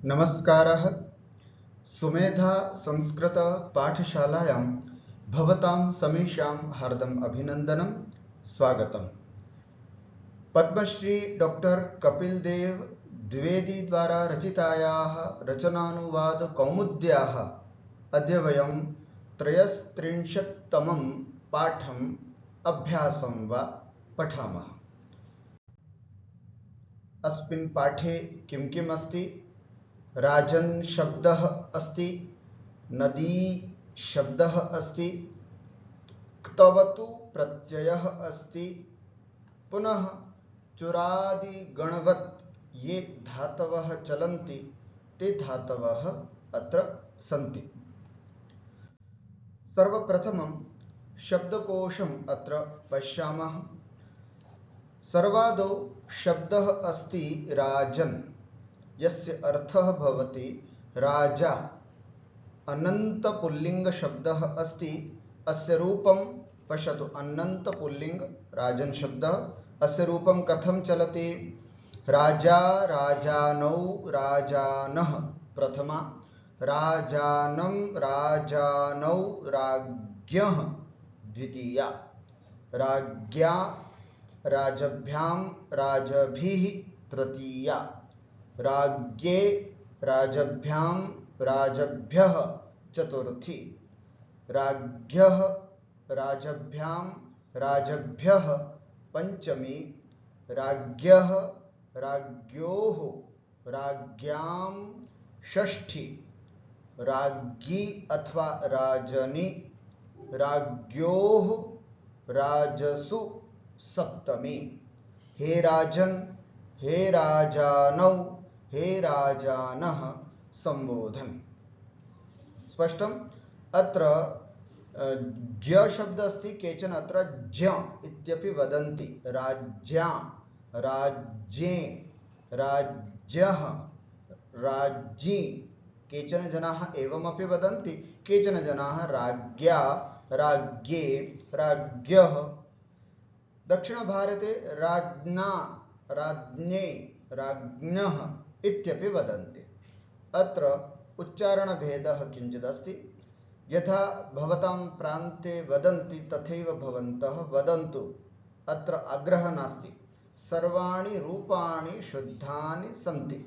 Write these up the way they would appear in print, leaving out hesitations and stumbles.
नमस्कारः। सुमेधा संस्कृत पाठशालायां भवतां समीक्षां हार्दम् अभिनन्दनं स्वागतम्। पद्मश्री डॉक्टर कपिल देव द्विवेदी द्वारा रचितायाः रचनानुवाद कौमुद्याः अद्य वयं 33तमं पाठम् अभ्यासं वा पठामः। अस्मिन् पाठे किं किम् अस्ति? राजन् शब्दः अस्ति, नदी शब्दः अस्ति, क्तवतु प्रत्ययः अस्ति, पुनः चुरादिगणवत् ये धातवः चलन्ति ते धातवः अत्र सन्ति। सर्वप्रथमं शब्दकोशम् अत्र पश्यामः। सर्वादौ शब्दः अस्ति राजन्, यस्य अर्थः भवति राजा। अनंत पुल्लिंग शब्दः अस्ति। अस्य रूपं पश्यतु, अनंत पुल्लिंग राजन् शब्दः। अस्य रूपं कथं चलति? राजा, राजानौ, राजानः प्रथमा, राजानं, राजानौ, राज्ञः द्वितीया, राज्ञा, राजभ्यां, राजभिः तृतीया, राज्ञे, राजभ्यां, राजभ्यः चतुर्थी, राज्ञः, राजभ्यां, राजभ्यः पंचमी, राज्ञः, राज्ञोः, राज्ञां षष्ठी, राज्ञी अथवा राजनी, राज्ञोः, राजसु सप्तमी। हे राजन्, हे राजानौ, हे राजानः संबोधन। स्पष्टम्? अत्र ज्ञ शब्द अस्ति। केचन अत्र ज्ञ इत्यपि वदन्ति। राज्ञा, राज्ञे, राज्ञः, राज्ञी। केचन जनाः एवमपि वदन्ति। केचन जनाः राज्ञा, राज्ञे, राज्ञः। दक्षिणभारते राज्ञा, राज्ञे, राज्ञः इत्यपि वदन्ति। अत्र उच्चारणभेदः किञ्चित् अस्ति। यथा भवतां प्रान्ते वदन्ति तथैव भवन्तः वदन्तु। अत्र आग्रहः नास्ति। सर्वाणि रूपाणि शुद्धानि सन्ति,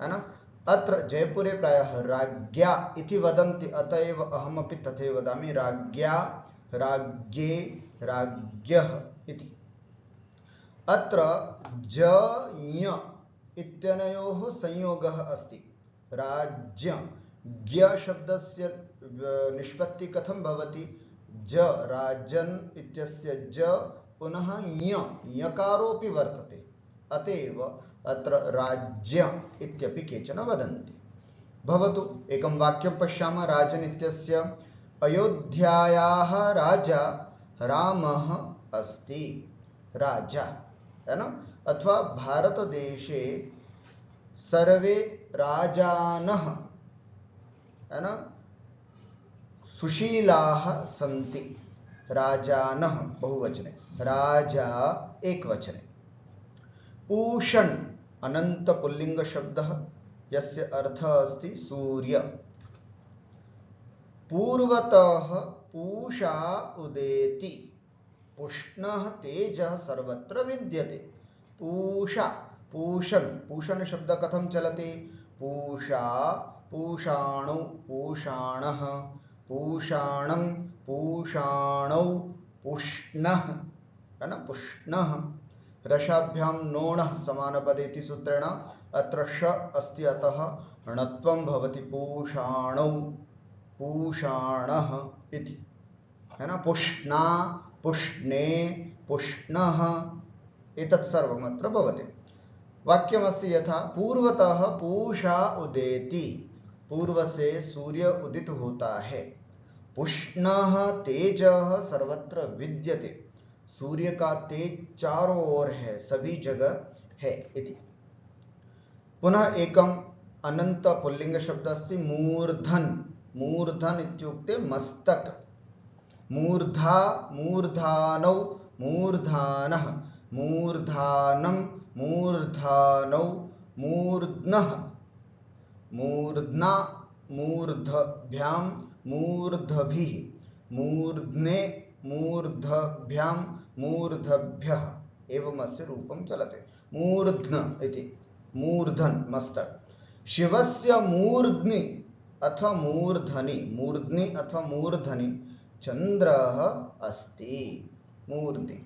है ना? अत्र जयपुरे प्रायः राज्ञा इति वदन्ति, अत एव अहमपि तथैव वदामि। राज्ञा, राज्ञे, राज्ञः इति। अत्र ज ञ इत्यनयोः संयोगः अस्ति। राज्य, ज्ञ शब्दस्य निष्पत्ति कथं भवति? ज, राजन् इत्यस्य ज, पुनः ञ, ञकारोऽपि वर्तते। अतएव अत्र राज्य इत्यपि केचन वदन्ति। भवतु, एकं वाक्यं पश्यामः। राजन् इत्यस्य अयोध्यायाः राजा रामः अस्ति। राजा, है ना? अथवा भारतदेशे सर्वे राजानः, है ना, सुशीलाः सन्ति। राजानः बहुवचने, राजा एकवचने। पूषण अनंत पुल्लिंग शब्दः, यस्य अर्थः अस्ति सूर्य। पूर्वतः पूषा उदेति। पुष्णः तेजः सर्वत्र विद्यते। पूषा, पूषण, पूषण शब्द कथं चलति? पूषा, पूषाणौ, पूषाणः, पूषाणं, पूषाणौ, पुष्णः, है ना? पुष्णः। रसाभ्यां नोणः समानपदेति सूत्रेण अत्र श अस्ति, अतः णत्वं भवति। पूषाणौ, पूषाणः इति, है ना? पुष्णा, पुष्णे, पुष्णः, एतत् सर्वमत्र भवति। वाक्यमस्ति यथा पूर्वतः पूषा उदेति। पूर्व से सूर्य उदित होता है। पुष्णः तेजः सर्वत्र विद्यते। सूर्य का तेज चारों ओर है, सभी जगह है इति। पुनः एकम अनंत पुल्लिंग शब्द अस्ति मूर्धन। मूर्धन इत्युक्ते मस्तक। मूर्धा, मूर्धानौ, मूर्धानः, मूर्धानं, मूर्धानौ, मूर्ध्नः, मूर्ध्ना मूर्धभ्यां मूर्धभिः मूर्ध्ने मूर्धभ्यां मूर्धभ्यः एवमस्य रूपं चलते। मूर्ध्न इति मूर्धन् मस्तक। शिवस्य मूर्ध्नि अथवा मूर्धनि मूर्ध्नि अथवा मूर्धनि चन्द्रः अस्ति। मूर्ध्नि।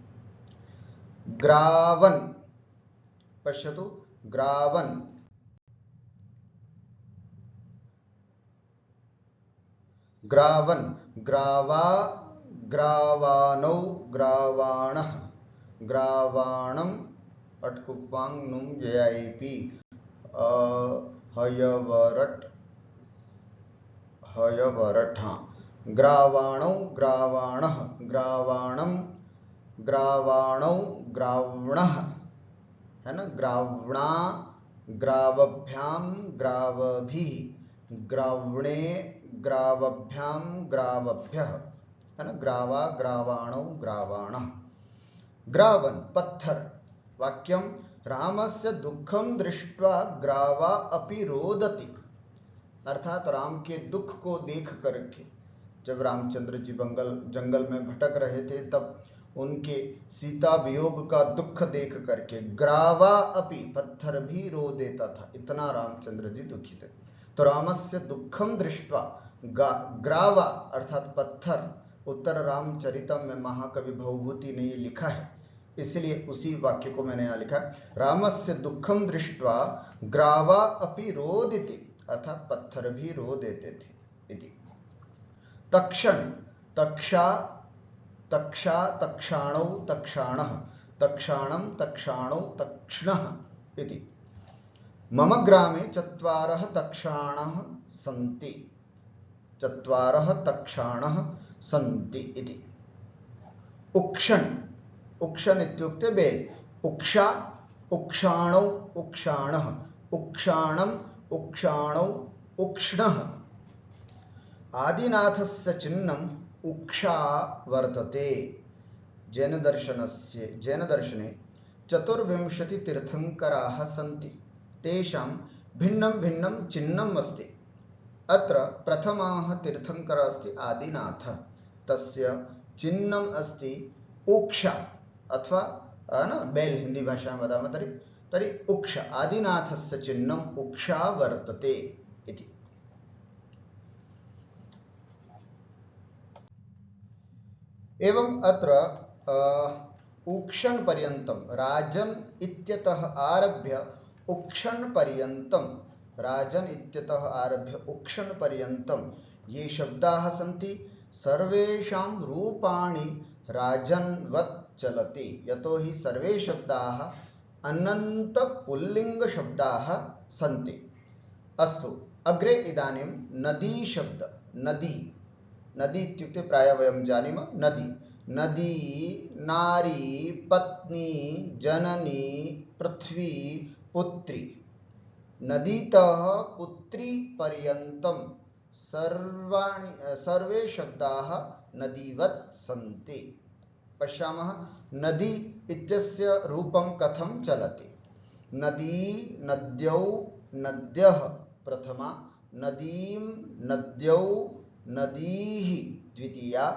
ग्रावन् पश्यतु ग्रावन् ग्रावन् ग्रावा ग्रावानौ ग्रावाणः ग्रावाणम् अट्कुप्पांग नुम जयाईपी हयवरट हयवरट। हाँ ग्रावाणौ ग्रावाणः ग्रावाणं ग्रावाणौ ग्रावणः है ना। ग्रावणा ग्रावभ्यां ग्रावभिः ग्रावणे ग्रावभ्यां ग्रावभ्यः है ना। ग्रावा ग्रावाणौ ग्रावाणः। ग्रावन् पत्थर। वाक्यं रामस्य दुःखं दृष्ट्वा ग्रावा अपि रोदति। अर्थात राम के दुख को देख करके जब रामचंद्र जी जंगल में भटक रहे थे तब उनके सीता वियोग का दुख देख करके ग्रावा अपि पत्थर भी रो देता था। इतना रामचंद्र जी दुखी थे। तो रामस्य दुखम दृष्ट्वा ग्रावा अर्थात पत्थर उत्तर रामचरितम में महाकवि भवभूति ने ये लिखा है, इसलिए उसी वाक्य को मैंने यहाँ लिखा। रामस्य दुखम दृष्ट्वा ग्रावा अपि रोदिति अर्थात पत्थर भी रो देते थे इति। तक्षण तक्षा तक्षा तक्षाणौ तक्षाणः तक्षाणं तक्षाणौ तक्ष्णः इति। मम ग्रामे चत्वारः तक्षाणः सन्ति चत्वारः तक्षाणः सन्ति इति। उक्षण उक्षण इत्युक्ते बेल। उक्षा उक्षाणौ उक्षाणः उक्षाणं उक्षाणौ उक्ष्णः। आदिनाथस्य चिह्नम् उक्षा वर्तते। जैनदर्शने 24 तीर्थंकराः सन्ति। तेषां भिन्नं भिन्नं चिह्नम् अस्ति। अत्र प्रथमः तीर्थंकरः अस्ति आदिनाथः। तस्य चिह्नम् अस्ति उक्षा अथवा न बेल हिंदी भाषा में वदामः तर्हि उक्षा। आदिनाथस्य चिह्नम् उक्षा वर्तते इति। एवं अत्र उक्षण पर्यन्तं राजन इत्यतः आरभ्य उक्षण पर्यन्तं राजन इत्यतः आरभ्य उक्षण पर्यन्तं ये शब्दाः सन्ति सर्वेषां रूपाणि राजन्वत् चलति। यतो हि सर्वे शब्दाः अनन्त पुल्लिंग शब्दाः सन्ति। अस्तु अग्रे इदानीं नदी शब्द। नदी नदी इत्युक्ते प्रायः वयं जानीमः। नदी नदी नारी पत्नी जननी पृथ्वी पुत्री। नदीतः पुत्री पर्यन्तं सर्वे शब्दाः नदीवत् सन्ति। पश्यामः नदी इत्यस्य रूपं कथं चलति। नदी नद्यौ नद्यः प्रथमा नदीं नद्यौ नदीः द्वितीया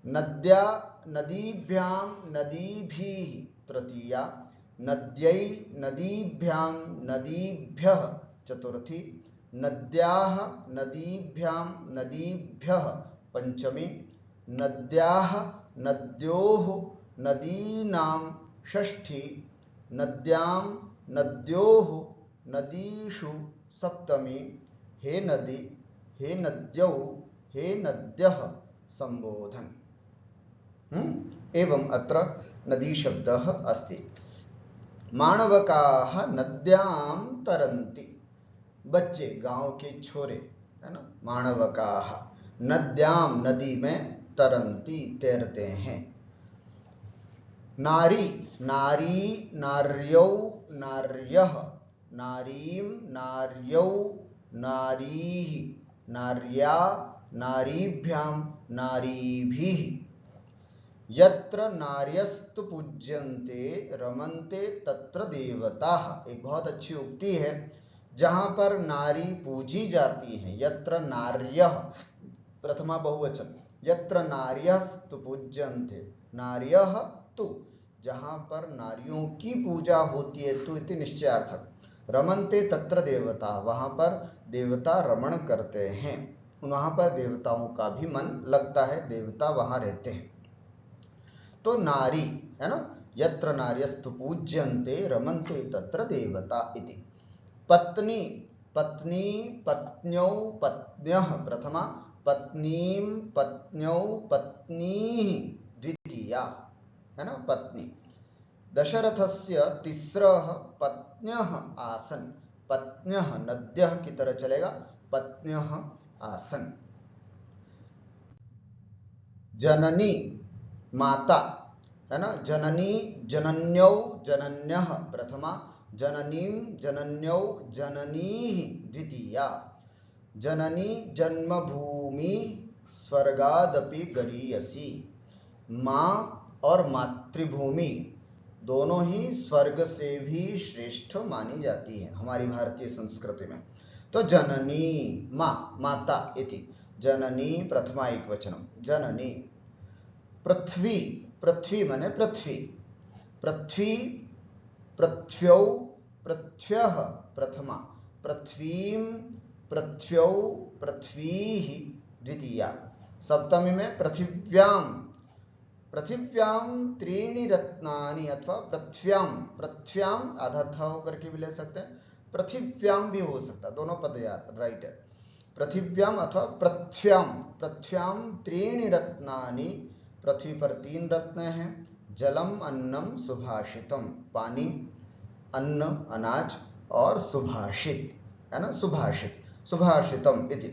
नद्या नदीभ्यां नदीभिः तृतीया नद्यै नदीभ्यां नदीभ्यः चतुर्थी नद्याः नदीभ्यां नदीभ्यः पंचमी नद्याः नद्योः नदीनां षष्ठी नद्यां नद्योः नदीषु सप्तमी हे नदी हे नद्यौ हे नद्यः संबोधन। एवं अत्र नदी शब्दः अस्ति। माणवकाः नद्यां तरन्ति। बच्चे गांव के छोरे है ना। माणवकाः नद्यां नदी में तरन्ति तैरते हैं। नारी नारी नार्यौ नार्यः नारीं नार्यौ नारीः नार्या नारीभ्यां नारीभिः। यत्र नार्यस्तु पूज्यन्ते रमन्ते तत्र देवताः। एक बहुत अच्छी उक्ति है। जहां पर नारी पूजी जाती हैं, यत्र नार्यः प्रथमा बहुवचन, यत्र नार्यस्तु पूज्यन्ते, नार्यः तु, जहां पर नारियों की पूजा होती है, तु इति निश्चयार्थक, रमन्ते तत्र देवता, वहां पर देवता रमण करते हैं, वहां पर देवताओं का भी मन लगता है, देवता वहां रहते हैं। तो नारी है ना, यत्र नार्यस्तु पूज्यन्ते रमन्ते तत्र देवता इति। पत्नी, पत्नी पत्न्यौ पत्न्यः प्रथमा, पत्नीं पत्न्यौ पत्नीः द्वितीया, है ना, पत्नी। दशरथस्य तिस्रः पत्न्यः आसन्, पत्न्यः नद्यः की तरह चलेगा, पत्न्यः आसन्। जननी माता, है ना, जननी जनन्यौ जनन्यः प्रथमा, जननीं जनन्यौ जननीः द्वितीया। जननी जन्मभूमि स्वर्गादपि गरीयसी, माँ और मातृभूमि दोनों ही स्वर्ग से भी श्रेष्ठ मानी जाती है हमारी भारतीय संस्कृति में। तो जननी माँ माता इति, जननी प्रथमा एक वचनम, जननी। पृथ्वी, पृथ्वी माने पृथ्वी, पृथ्वी पृथ्व्यौ पृथ्व्यः प्रथमा, पृथ्वीं पृथ्व्यौ पृथ्वीः द्वितीया। सप्तमी में पृथिव्यां, पृथिव्यां त्रीणि रत्नानि, अथवा पृथ्व्यां, पृथ्व्यां आधा था होकर के भी ले सकते हैं, पृथिव्यां भी हो सकता, दोनों पद याद राइट है। पृथिव्यां अथवा पृथ्व्यां, पृथ्व्यां त्रीणि रत्नानि, पृथ्वी पर तीन रत्न हैं, जलम अन्नम सुभाषितम, पानी अन्न अनाज, और सुभाषित, है ना, सुभाषित, सुभाषितम इति।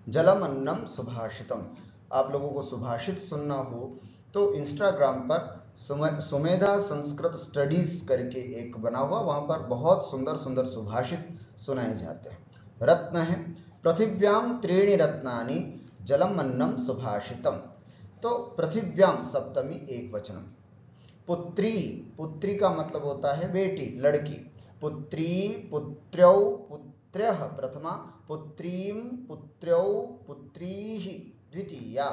जलम अन्नम सुभाषितम। आप लोगों को सुभाषित सुनना हो तो इंस्टाग्राम पर सुमेधा संस्कृत स्टडीज करके एक बना हुआ, वहां पर बहुत सुंदर सुंदर सुभाषित सुनाए जाते हैं। रत्न है, पृथिव्याम त्रीणि रत्नानि जलम अन्नम सुभाषितम। तो पृथिव्याम सप्तमी एक वचनम। पुत्री, पुत्री का मतलब होता है बेटी, लड़की, पुत्री पुत्र्यौ पुत्र्यः प्रथमा, पुत्रीं पुत्र्यौ पुत्रीः द्वितीया।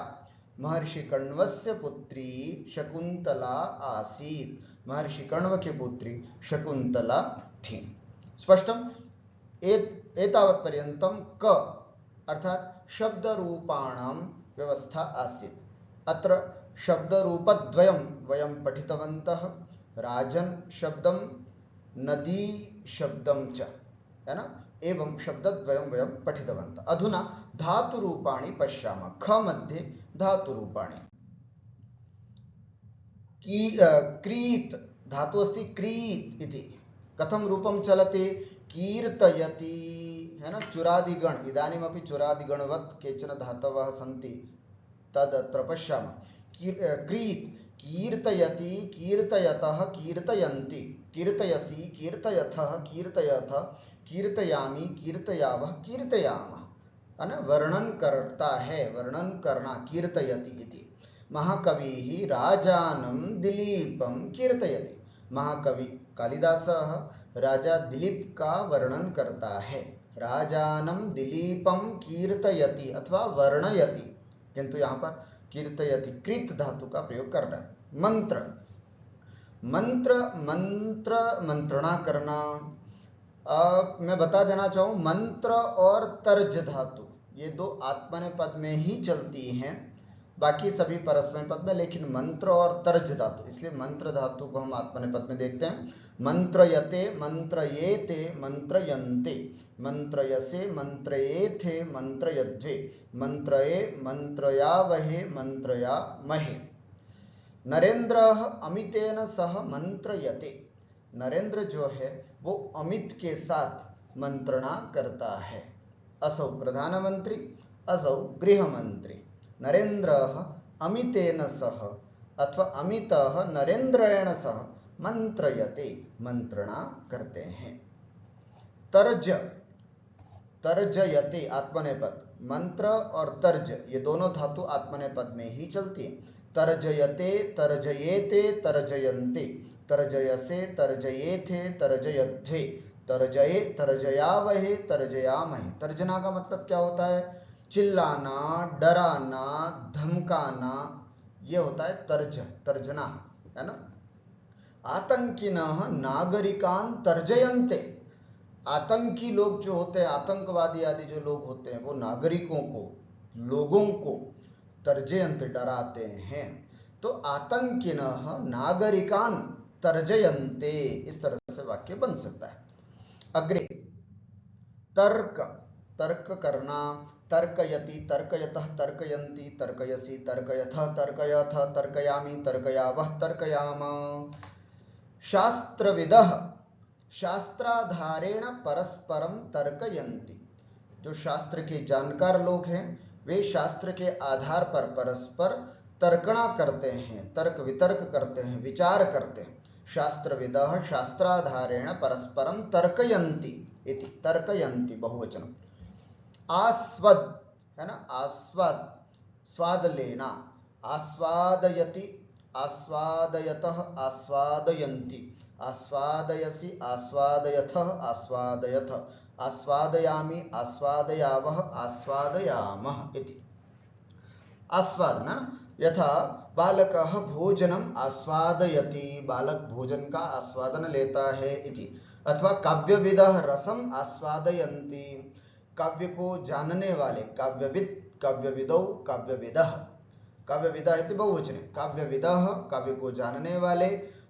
महर्षि कण्वस्य पुत्री शकुंतला आसीत्, महर्षि कण्व की पुत्री शकुंतला थी। स्पष्टम। एतावत् पर्यन्तं क अर्थात शब्द रूपाणां व्यवस्था आसीत्। अत्र शब्द रूपद्वयं वयं पठितवन्तः, राजन् शब्दं नदी शब्दं च, है ना, एवं शब्दद्वयं वयं पठितवन्तः। अधुना धातु रूपाणि पश्यामः। ख मध्ये धातु रूपाणि। क्रीत धातु अस्ति, क्रीत इति कथं रूपं चलति, कीर्तयति, है ना, चुरादिगण, इदानीमपि चुरादिगणवत् केचन धातवः सन्ति, तदत्र पश्यामः। क्रीत कीर्तयति, कीर्तयतः, कीर्तयन्ति, कीर्तयसि, कीर्तयथः, कीर्तयथ, कीर्तयामि, कीर्तयावः, कीर्तयामः, है ना, वर्णन करता है, वर्णन करना, कीर्तयति इति। महाकविः राजानं दिलीपं कीर्तयति, महाकवि कालिदासः राजा दिलीप का वर्णन करता है। राजानं दिलीपं कीर्तयति अथवा वर्णयति, किंतु यहाँ पर कीर्तयति कृत धातु का प्रयोग करना है। मंत्र, मंत्र मंत्र मंत्रणा करना। मैं बता देना चाहूँ, मंत्र और तर्ज धातु ये दो आत्मनेपद में ही चलती हैं, बाकी सभी परस्मय पद में, लेकिन मंत्र और तर्ज धातु, इसलिए मंत्र धातु को हम आत्मनेपद में देखते हैं। मंत्रयते, मंत्रयेते, मंत्रयन्ते, मंत्रयसे, मंत्रयेथे, मंत्रयध्वे, मंत्रये, मंत्रयावहे, मंत्रयामहे। नरेंद्र अमितेन सह मंत्रयते, नरेंद्र जो है वो अमित के साथ मंत्रणा करता है। असौ प्रधानमंत्री, असौ गृहमंत्री। नरेंद्र अमितेन सह अथवा अमितः नरेंद्रेण सह मंत्रयते, मंत्रणा करते हैं। तर्ज, तर्जयते आत्मनेपद, मंत्र और तर्ज ये दोनों धातु आत्मनेपद में ही चलती है। तर्जयते, तर्जयेते, तर्जयन्ते, तर्जयसे, तर्जयेथे, तर्जयध्वे, तर्जये, तर्जयावहे, तर्जयामहे। तर्जना का मतलब क्या होता है? चिल्लाना, डराना, धमकाना, ये होता है तर्ज, तर्जना, है ना। आतंकिनः नागरिकान् तर्जयन्ते। आतंकी लोग जो होते हैं, आतंकवादी आदि जो लोग होते हैं, वो नागरिकों को, लोगों को तर्जयन्ते, डराते हैं। तो आतंकिनः नागरिकान् तर्जयन्ते, इस तरह से वाक्य बन सकता है। अग्रे तर्क, तर्क करना, तर्कयति, तर्कयतः, तर्कयन्ति, तर्कयसि, तर्कयथः, तर्कयथ, तर्कयामि, तर्कयावः, तर्कयाम। शास्त्रविदः शास्त्राधारेण परस्परम तर्कयन्ति। जो शास्त्र के जानकार लोग हैं वे शास्त्र के आधार पर परस्पर तर्कणा करते हैं, तर्क वितर्क करते हैं, विचार करते हैं। शास्त्रविदः शास्त्राधारेण परस्परम तर्कयन्ति इति, तर्कयन्ति बहुवचन। आस्वद, है ना, आस्वाद, स्वाद लेना, आस्वादयति, आस्वादयतः, आस्वादयन्ति, आस्वादयसि, आस्वादयथः, आस्वादयथ, आस्वादयामि, आस्वादयावः, आस्वादयामः इति। आस्वादन, यथा बालकः भोजनम आस्वादयति, बालक भोजन का आस्वादन लेता है इति। अथवा काव्यविदः रसम आस्वादयन्ति, काव्य को जानने वाले, काव्यविद, काव्यविदौ, काव्यविदः, काव्यविदा इति बहुवचने, काव्यविदः काव्य को जानने वाले,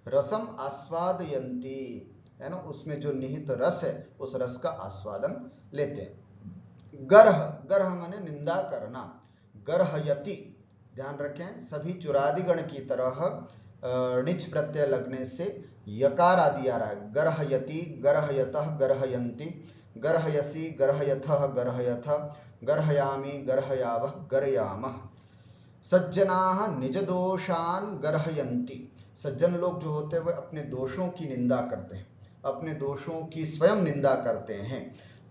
रसम आस्वादयन्ति, है ना, उसमें जो निहित रस है उस रस का आस्वादन लेते हैं। गर्ह, गर्ह माने निंदा करना, गर्हयति, ध्यान रखें सभी चुरादिगण की तरह णिच प्रत्यय लगने से यकार आदि आ रहा है। गर्हयति, गर्हयतः, गर्हयन्ति, गर्हयसि, गर्हयथः, गर्हयथ, गर्हयामि, गर्हयावः, गर्हयामः। सज्जनाः निज दोषान् गर्हयन्ति, सज्जन लोग जो होते हैं वह अपने दोषों की निंदा करते हैं, अपने दोषों की स्वयं निंदा करते हैं।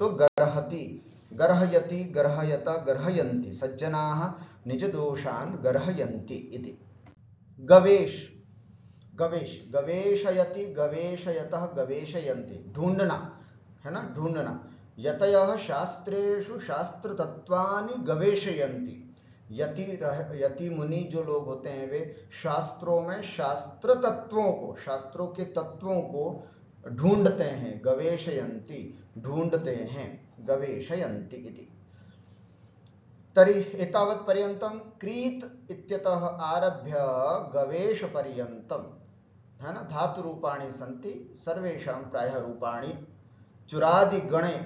तो गर्हति, गर्हयति, गर्हयत, गर्हयन्ति, सज्जनाः निज दोषान् गर्हयन्ति इति। गवेश, गवेश, गवेशयति, गवेशयतः, गवेशयन्ति, ढूंढना, है ना, ढूंढना। यतयः शास्त्रेषु शास्त्र तत्वानि गवेशयन्ति, यति, यति मुनि जो लोग होते हैं वे शास्त्रों में शास्त्र तत्वों को, शास्त्रों के तत्वों को ढूंढते हैं, गवेशयन्ति, ढूंढते हैं, गवेशयन्ति इति। तर्हि एतावत् पर्यन्तं क्रीत इत्यतः आरभ्य गवेश पर्यन्तं, है ना, धातु रूपाणि सन्ति, सर्वेषां प्रायः रूपाणि चुरादि गणे,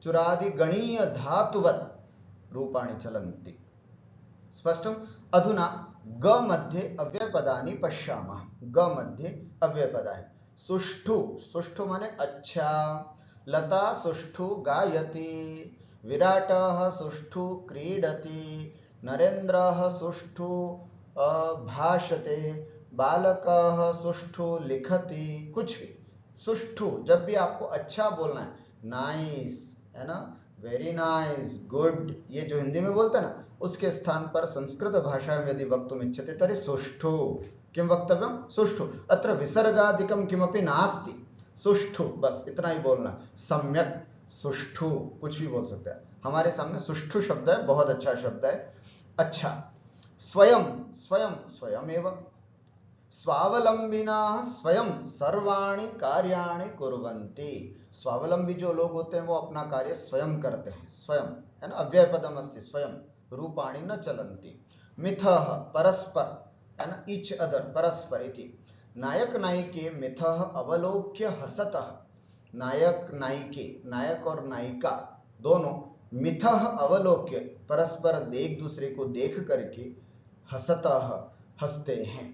चुरादि गणीय धातुवत् रूपाणि चलन्ति। स्पष्टम्? अधुना ग मध्ये अव्ययपदानि पश्यामः। ग मध्ये अव्ययपदानि। सुष्ठु, सुष्ठु माने अच्छा, लता सुष्ठु गायति, विराटः सुष्ठु क्रीडति, नरेन्द्रः सुष्ठु भाषते, बालकः सुष्ठु लिखति, कुछ भी सुष्ठु, जब भी आपको अच्छा बोलना है, नाइस, है ना, वेरी नाइस, गुड, ये जो हिंदी में बोलते हैं ना, उसके स्थान पर संस्कृत भाषा में यदि वक्तुम् इच्छते तर्हि सुष्ठु, किं वक्तव्यं? सुष्ठु। अत्र विसर्गादिकं किमपि नास्ति, सुष्ठु, बस इतना ही बोलना। सम्यक, सुष्ठु, कुछ भी बोल सकते हैं। हमारे सामने सुष्ठु शब्द है, बहुत अच्छा शब्द है, अच्छा। स्वयं, स्वयं, स्वयमेव। स्वावलंबिनाः स्वयं सर्वाणि कार्याणि कुर्वन्ति, स्वावलंबी जो लोग होते हैं वो अपना कार्य स्वयं करते हैं, स्वयं, है ना, अव्ययपदम अस्ति, स्वयं, रूपाणि न चलन्ति। मिथः परस्पर, है ना, ईच अदर, परस्पर इति। नायक नायिके मिथः अवलोक्य हसतः, नायक नायिके, नायक और नायिका दोनों मिथः अवलोक्य, परस्पर एक दूसरे को देख करके हसतः, हंसते हैं।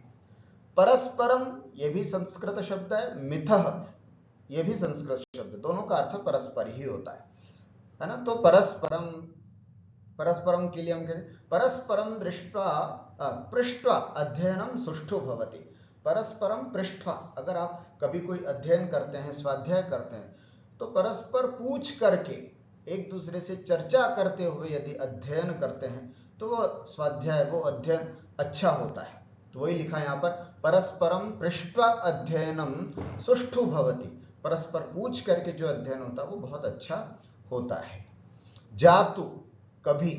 परस्परम, ये भी संस्कृत शब्द है, मिथः ये भी संस्कृत शब्द, दोनों का अर्थ परस्पर ही होता है ना। तो परस्परम, परस्परम के लिए हम कहते हैं परस्परम दृष्ट्वा पृष्ट्वा अध्ययनम सुष्ठु भवति। परस्परम पृष्ट्वा, अगर आप कभी कोई अध्ययन करते हैं, स्वाध्याय करते हैं, तो परस्पर पूछ करके, एक दूसरे से चर्चा करते हुए यदि अध्ययन करते हैं तो वो स्वाध्याय, वो अध्ययन अच्छा होता है। तो वही लिखा है यहाँ पर, परस्परम पृष्ट्वा अध्ययनम सुष्ठु भवति, परस्पर पूछ करके जो अध्ययन होता है वो बहुत अच्छा होता है। जातु कभी,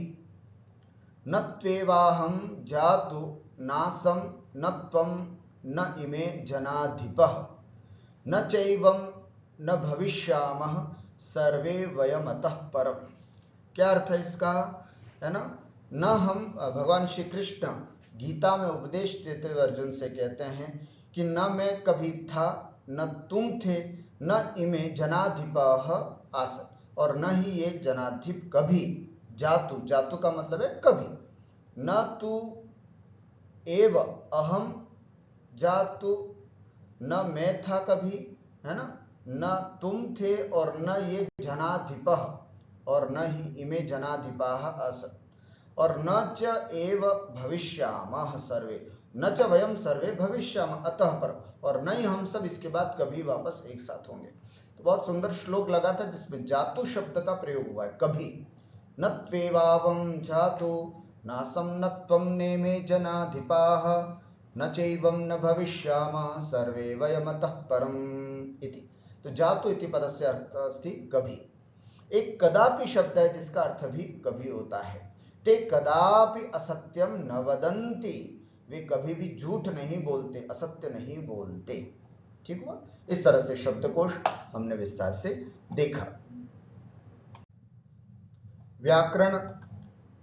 न त्वेवाहं जातु नासं न त्वं न इमे जनाधिपः न चैवं न भविष्यामः सर्वे वयमतः परम। क्या अर्थ है इसका, है ना? न हम, भगवान श्री कृष्ण गीता में उपदेश देते हुए अर्जुन से कहते हैं कि न मैं कभी था, न तुम थे, न इमे जनाधिपः आसन्, और न ही ये जनाधिप कभी। जातु, जातु का मतलब है कभी। न तू एव अहम जातु, न मैं था कभी, है ना, न तुम थे, और न ये जनाधिपः, और न ही इमे जनाधिपाः आसन्, और न च एव भविष्यामः सर्वे, न च वयम सर्वे भविष्यामः अतः पर, और न ही हम सब इसके बाद कभी वापस एक साथ होंगे। तो बहुत सुंदर श्लोक लगा था जिसमें जातु शब्द का प्रयोग हुआ है, कभी। न त्वेवावं जातु नासं न त्वं नेमे जनाधिपाः न चैवं न भविष्यामः सर्वे वयमतः परम इति। तो जातु इति पदस्य अर्थ अस्ति कभी। एक कदापि शब्द है जिसका अर्थ भी कभी होता है। ते कदापि असत्यम न वदन्ति, वे कभी भी झूठ नहीं बोलते, असत्य नहीं बोलते। ठीक हुआ? इस तरह से शब्दकोश हमने विस्तार से देखा। व्याकरण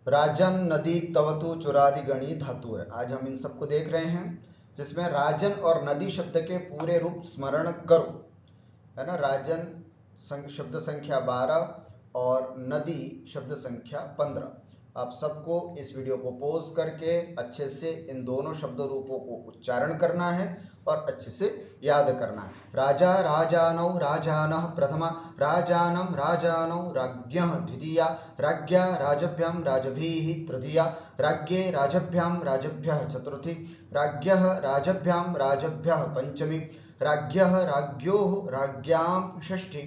राजन, नदी, तवतु, चुरादि गणी धातु है। आज हम इन सबको देख रहे हैं, जिसमें राजन और नदी शब्द के पूरे रूप स्मरण करो, है ना। राजन शब्द संख्या 12 और नदी शब्द संख्या 15। आप सबको इस वीडियो को पॉज करके अच्छे से इन दोनों शब्द रूपों को उच्चारण करना है और अच्छे से याद करना है। राजा राजानौ राजानः प्रथमा, राजानं राजानौ राज्ञः द्वितीया, राज्ञा राजभ्यां राजभीः तृतीया, राज्ञे राजभ्यां राजभ्यः चतुर्थी, राज्ञः राजभ्यां राजभ्यः पंचमी, राज्ञः राज्ञोः राज्ञां षष्ठी,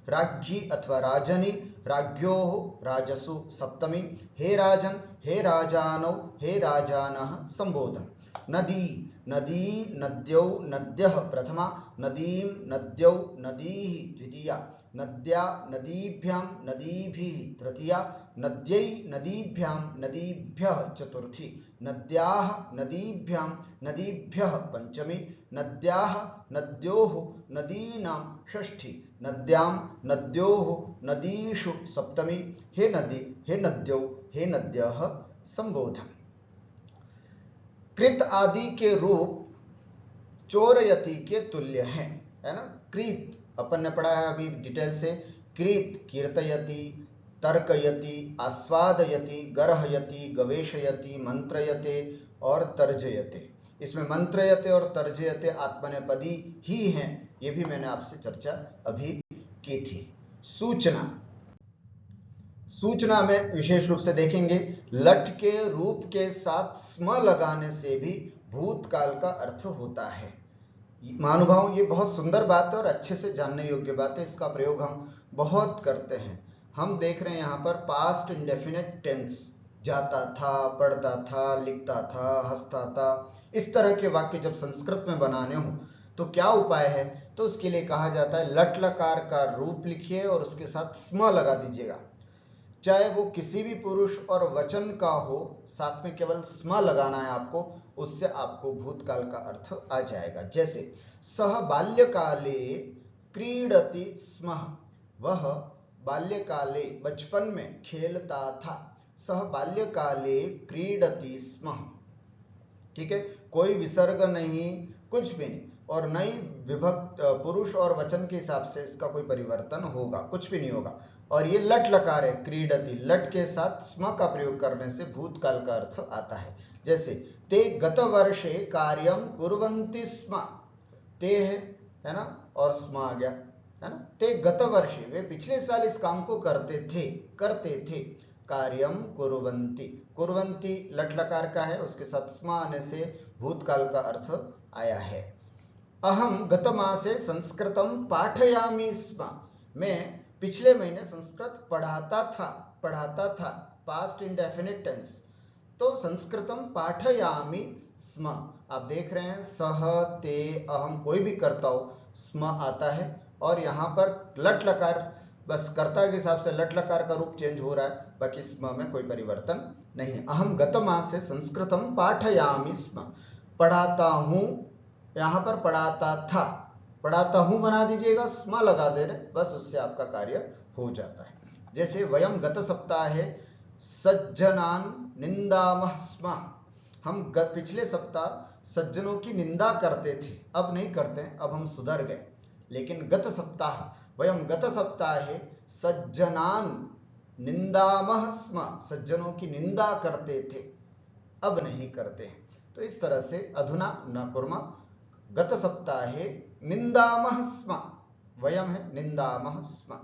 राज्ञी अथवा राजनी राज्ञोः राजसु सप्तमी, हे राजन हे राजानौ हे राजानः संबोधन। नदी नदी नद्यौ नद्यः प्रथमा, नदीं नद्यौ नदीः द्वितीया, नद्या नदीभ्यां नदीभिः तृतीया, नद्यै नदीभ्यां नदीभ्यः चतुर्थी, नद्याः नदीभ्यां नदीभ्यः पंचमी, नद्याः नद्योः नदीनां षष्ठी, नद्यां नद्योः नदीषु सप्तमी, हे नदी हे नद्यौ हे नद्यः संबोधन। कृत आदि के रूप चोरयति के तुल्य हैं, है ना। कृत अपन ने पढ़ा है अभी डिटेल से। कृत कीर्तयति, तर्कयति, आस्वादयति, गरहयति, गवेषयति, मंत्रयते और तर्जयते। इसमें मंत्रयते और तर्जयते आत्मनेपदी ही हैं, ये भी मैंने आपसे चर्चा अभी की थी। सूचना, सूचना में विशेष रूप से देखेंगे लट के रूप के साथ स्म लगाने से भी भूतकाल का अर्थ होता है। महानुभाव, ये बहुत सुंदर बात है और अच्छे से जानने योग्य बात है। इसका प्रयोग हम बहुत करते हैं। हम देख रहे हैं यहाँ पर पास्ट इंडेफिनिट टेंस, जाता था, पढ़ता था, लिखता था, हंसता था, इस तरह के वाक्य जब संस्कृत में बनाने हो तो क्या उपाय है? तो उसके लिए कहा जाता है लट लकार का रूप लिखिए और उसके साथ स्म लगा दीजिएगा। चाहे वो किसी भी पुरुष और वचन का हो, साथ में केवल स्म लगाना है आपको, उससे आपको भूतकाल का अर्थ आ जाएगा। जैसे सह बाल्यकाले क्रीडति स्म, वह बाल्यकाले बचपन में खेलता था। सह बाल्यकाले क्रीडति स्म, ठीक है। कोई विसर्ग नहीं, कुछ भी नहीं, और नई विभक्त पुरुष और वचन के हिसाब से इसका कोई परिवर्तन होगा, कुछ भी नहीं होगा। और ये लट लकार है, क्रीडति, लट के साथ स्म का प्रयोग करने से भूतकाल का अर्थ आता है। जैसे ते गत वर्षे कार्यम कुर्वन्ति स्म, ते है ना, और स्म आ गया, है ना। ते गत वर्षे, वे पिछले साल इस काम को करते थे। कार्यम कुर्वन्ति, कुर्वन्ति लट लकार का है, उसके साथ स्म आने से भूतकाल का अर्थ आया है। अहम गत मासे संस्कृतम पाठयामि स्म, मैं पिछले महीने संस्कृत पढ़ाता था, पास्ट इंडेफिनिट टेंस। तो संस्कृतम पाठयामि स्म, आप देख रहे हैं सह ते अहम, कोई भी कर्ता हो स्म आता है, और यहाँ पर लट लकार, बस कर्ता के हिसाब से लट लकार का रूप चेंज हो रहा है, बाकी स्म में कोई परिवर्तन नहीं है। अहम गतमासे संस्कृतम पाठयामि स्म, पढ़ाता हूँ, यहाँ पर पढ़ाता था, पढ़ाता हूँ बना दीजिएगा, स्म लगा दे रहे, बस उससे आपका कार्य हो जाता है। जैसे वयम गत सप्ताहे सज्जनान निंदामः स्म, हम पिछले सप्ताह सज्जनों की निंदा करते थे, अब नहीं करते हैं, अब हम सुधर गए। लेकिन गत सप्ताह, वयम गत सप्ताहे सज्जनान निंदामः स्म, सज्जनों की निंदा करते थे, अब नहीं करते हैं। तो इस तरह से अधुना न कुर्म, गत सप्ताहे निंदामः स्म, वयम है निंदामः स्म।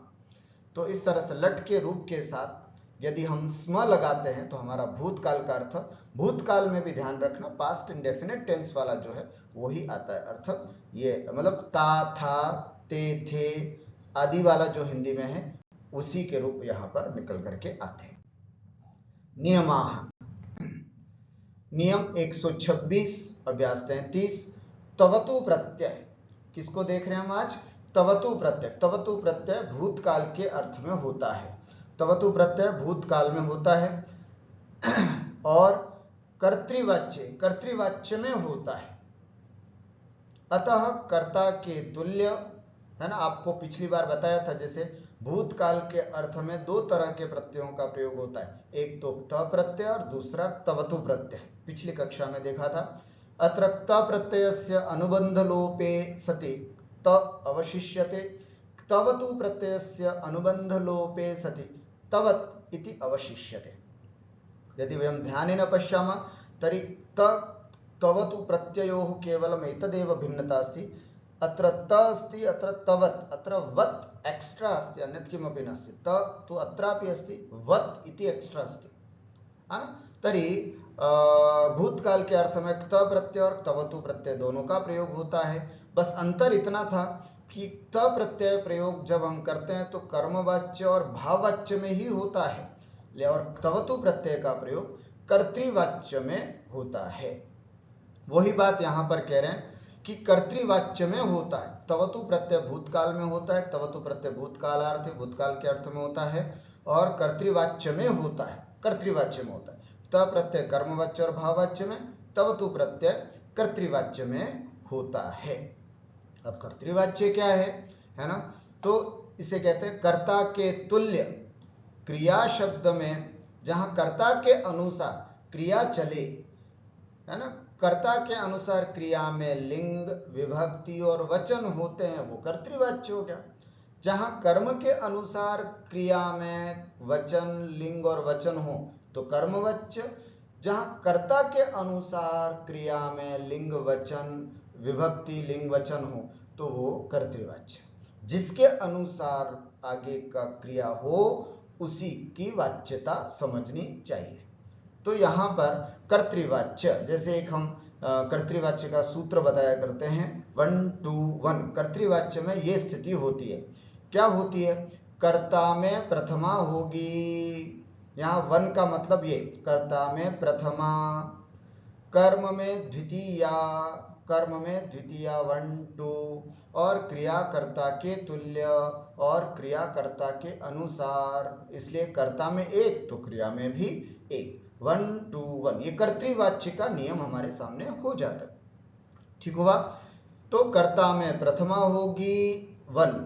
तो इस तरह से लट के रूप के साथ यदि हम स्म लगाते हैं तो हमारा भूतकाल का अर्थ, भूतकाल में भी ध्यान रखना पास्ट इंडेफिनिट टेंस वाला जो है वही आता है अर्थ, ये मतलब ता था ते थे आदि वाला जो हिंदी में है उसी के रूप यहाँ पर निकल करके आते हैं। नियमाः, नियम 126 अभ्यास 33, तवतु प्रत्यय, किसको देख रहे हैं हम आज? तवतु प्रत्यय। तवतु प्रत्यय भूतकाल के अर्थ में होता है, तवतु प्रत्यय भूतकाल में होता है, और कर्तृवाच्य, कर्तृवाच्य में होता है। अतः कर्ता के तुल्य है ना, आपको पिछली बार बताया था, जैसे भूतकाल के अर्थ में दो तरह के प्रत्ययों का प्रयोग होता है, एक तो त प्रत्यय और दूसरा तवतु प्रत्यय, पिछली कक्षा में देखा था। अत्र त प्रत्ययस्य अनुबंध लोपे सति त अवशिष्यते, तवतु प्रत्ययस्य अनुबंध लोपे सति तवत् इति अवशिष्यते। यदि वयं ध्यानेन पश्यामः तर्हि तवतु प्रत्ययोः केवलम् एतदेव भिन्नता अस्ति, अत्र त अस्ति, अत्र तवत्, अत्र वत् एक्स्ट्रा अस्ति, अन्यत् किमपि नास्ति। त तु अत्रापि अस्ति, वत् इति एक्स्ट्रा अस्ति। तर्हि भूतकाल के अर्थ में त प्रत्यय और तवतु प्रत्यय दोनों का प्रयोग होता है। बस अंतर इतना था कि त प्रत्यय प्रयोग जब हम करते हैं तो कर्मवाच्य और भाववाच्य में ही होता है, और तवतु प्रत्यय का प्रयोग कर्तृवाच्य में होता है। वही बात यहाँ पर कह रहे हैं कि कर्तृवाच्य में होता है, तवतु प्रत्यय भूतकाल में होता है, तवतु प्रत्यय भूतकालार्थ भूतकाल के अर्थ में होता है, और कर्तृवाच्य में होता है, कर्तृवाच्य में होता है। त प्रत्यय कर्मवाच्य और भाववाच्य में, तवतु प्रत्यय कर्तृवाच्य में होता है। अब कर्तृवाच्य क्या है ना, तो इसे कहते हैं कर्ता के तुल्य। क्रिया शब्द में जहां कर्ता के अनुसार क्रिया चले, है ना, कर्ता के अनुसार क्रिया में लिंग विभक्ति और वचन होते हैं, वो कर्तृवाच्य हो गया। जहां कर्म के अनुसार क्रिया में वचन लिंग और वचन हो तो कर्मवाच्य, जहां कर्ता के अनुसार क्रिया में लिंग वचन विभक्ति लिंग वचन हो तो वो कर्तृवाच्य। जिसके अनुसार आगे का क्रिया हो उसी की वाच्यता समझनी चाहिए। तो यहाँ पर कर्तृवाच्य, जैसे एक हम कर्तृवाच्य का सूत्र बताया करते हैं 1 to 1, कर्तृवाच्य में ये स्थिति होती है। क्या होती है? कर्ता में प्रथमा होगी, यहाँ 1 का मतलब ये, कर्ता में प्रथमा, कर्म में द्वितीया, कर्म में द्वितीया 1 2, और क्रियाकर्ता के तुल्य और क्रियाकर्ता के अनुसार, इसलिए कर्ता में 1 तो क्रिया में भी 1, 1 to 1, ये कर्तृवाच्य का नियम हमारे सामने हो जाता है। ठीक हुआ? तो कर्ता में प्रथमा होगी 1,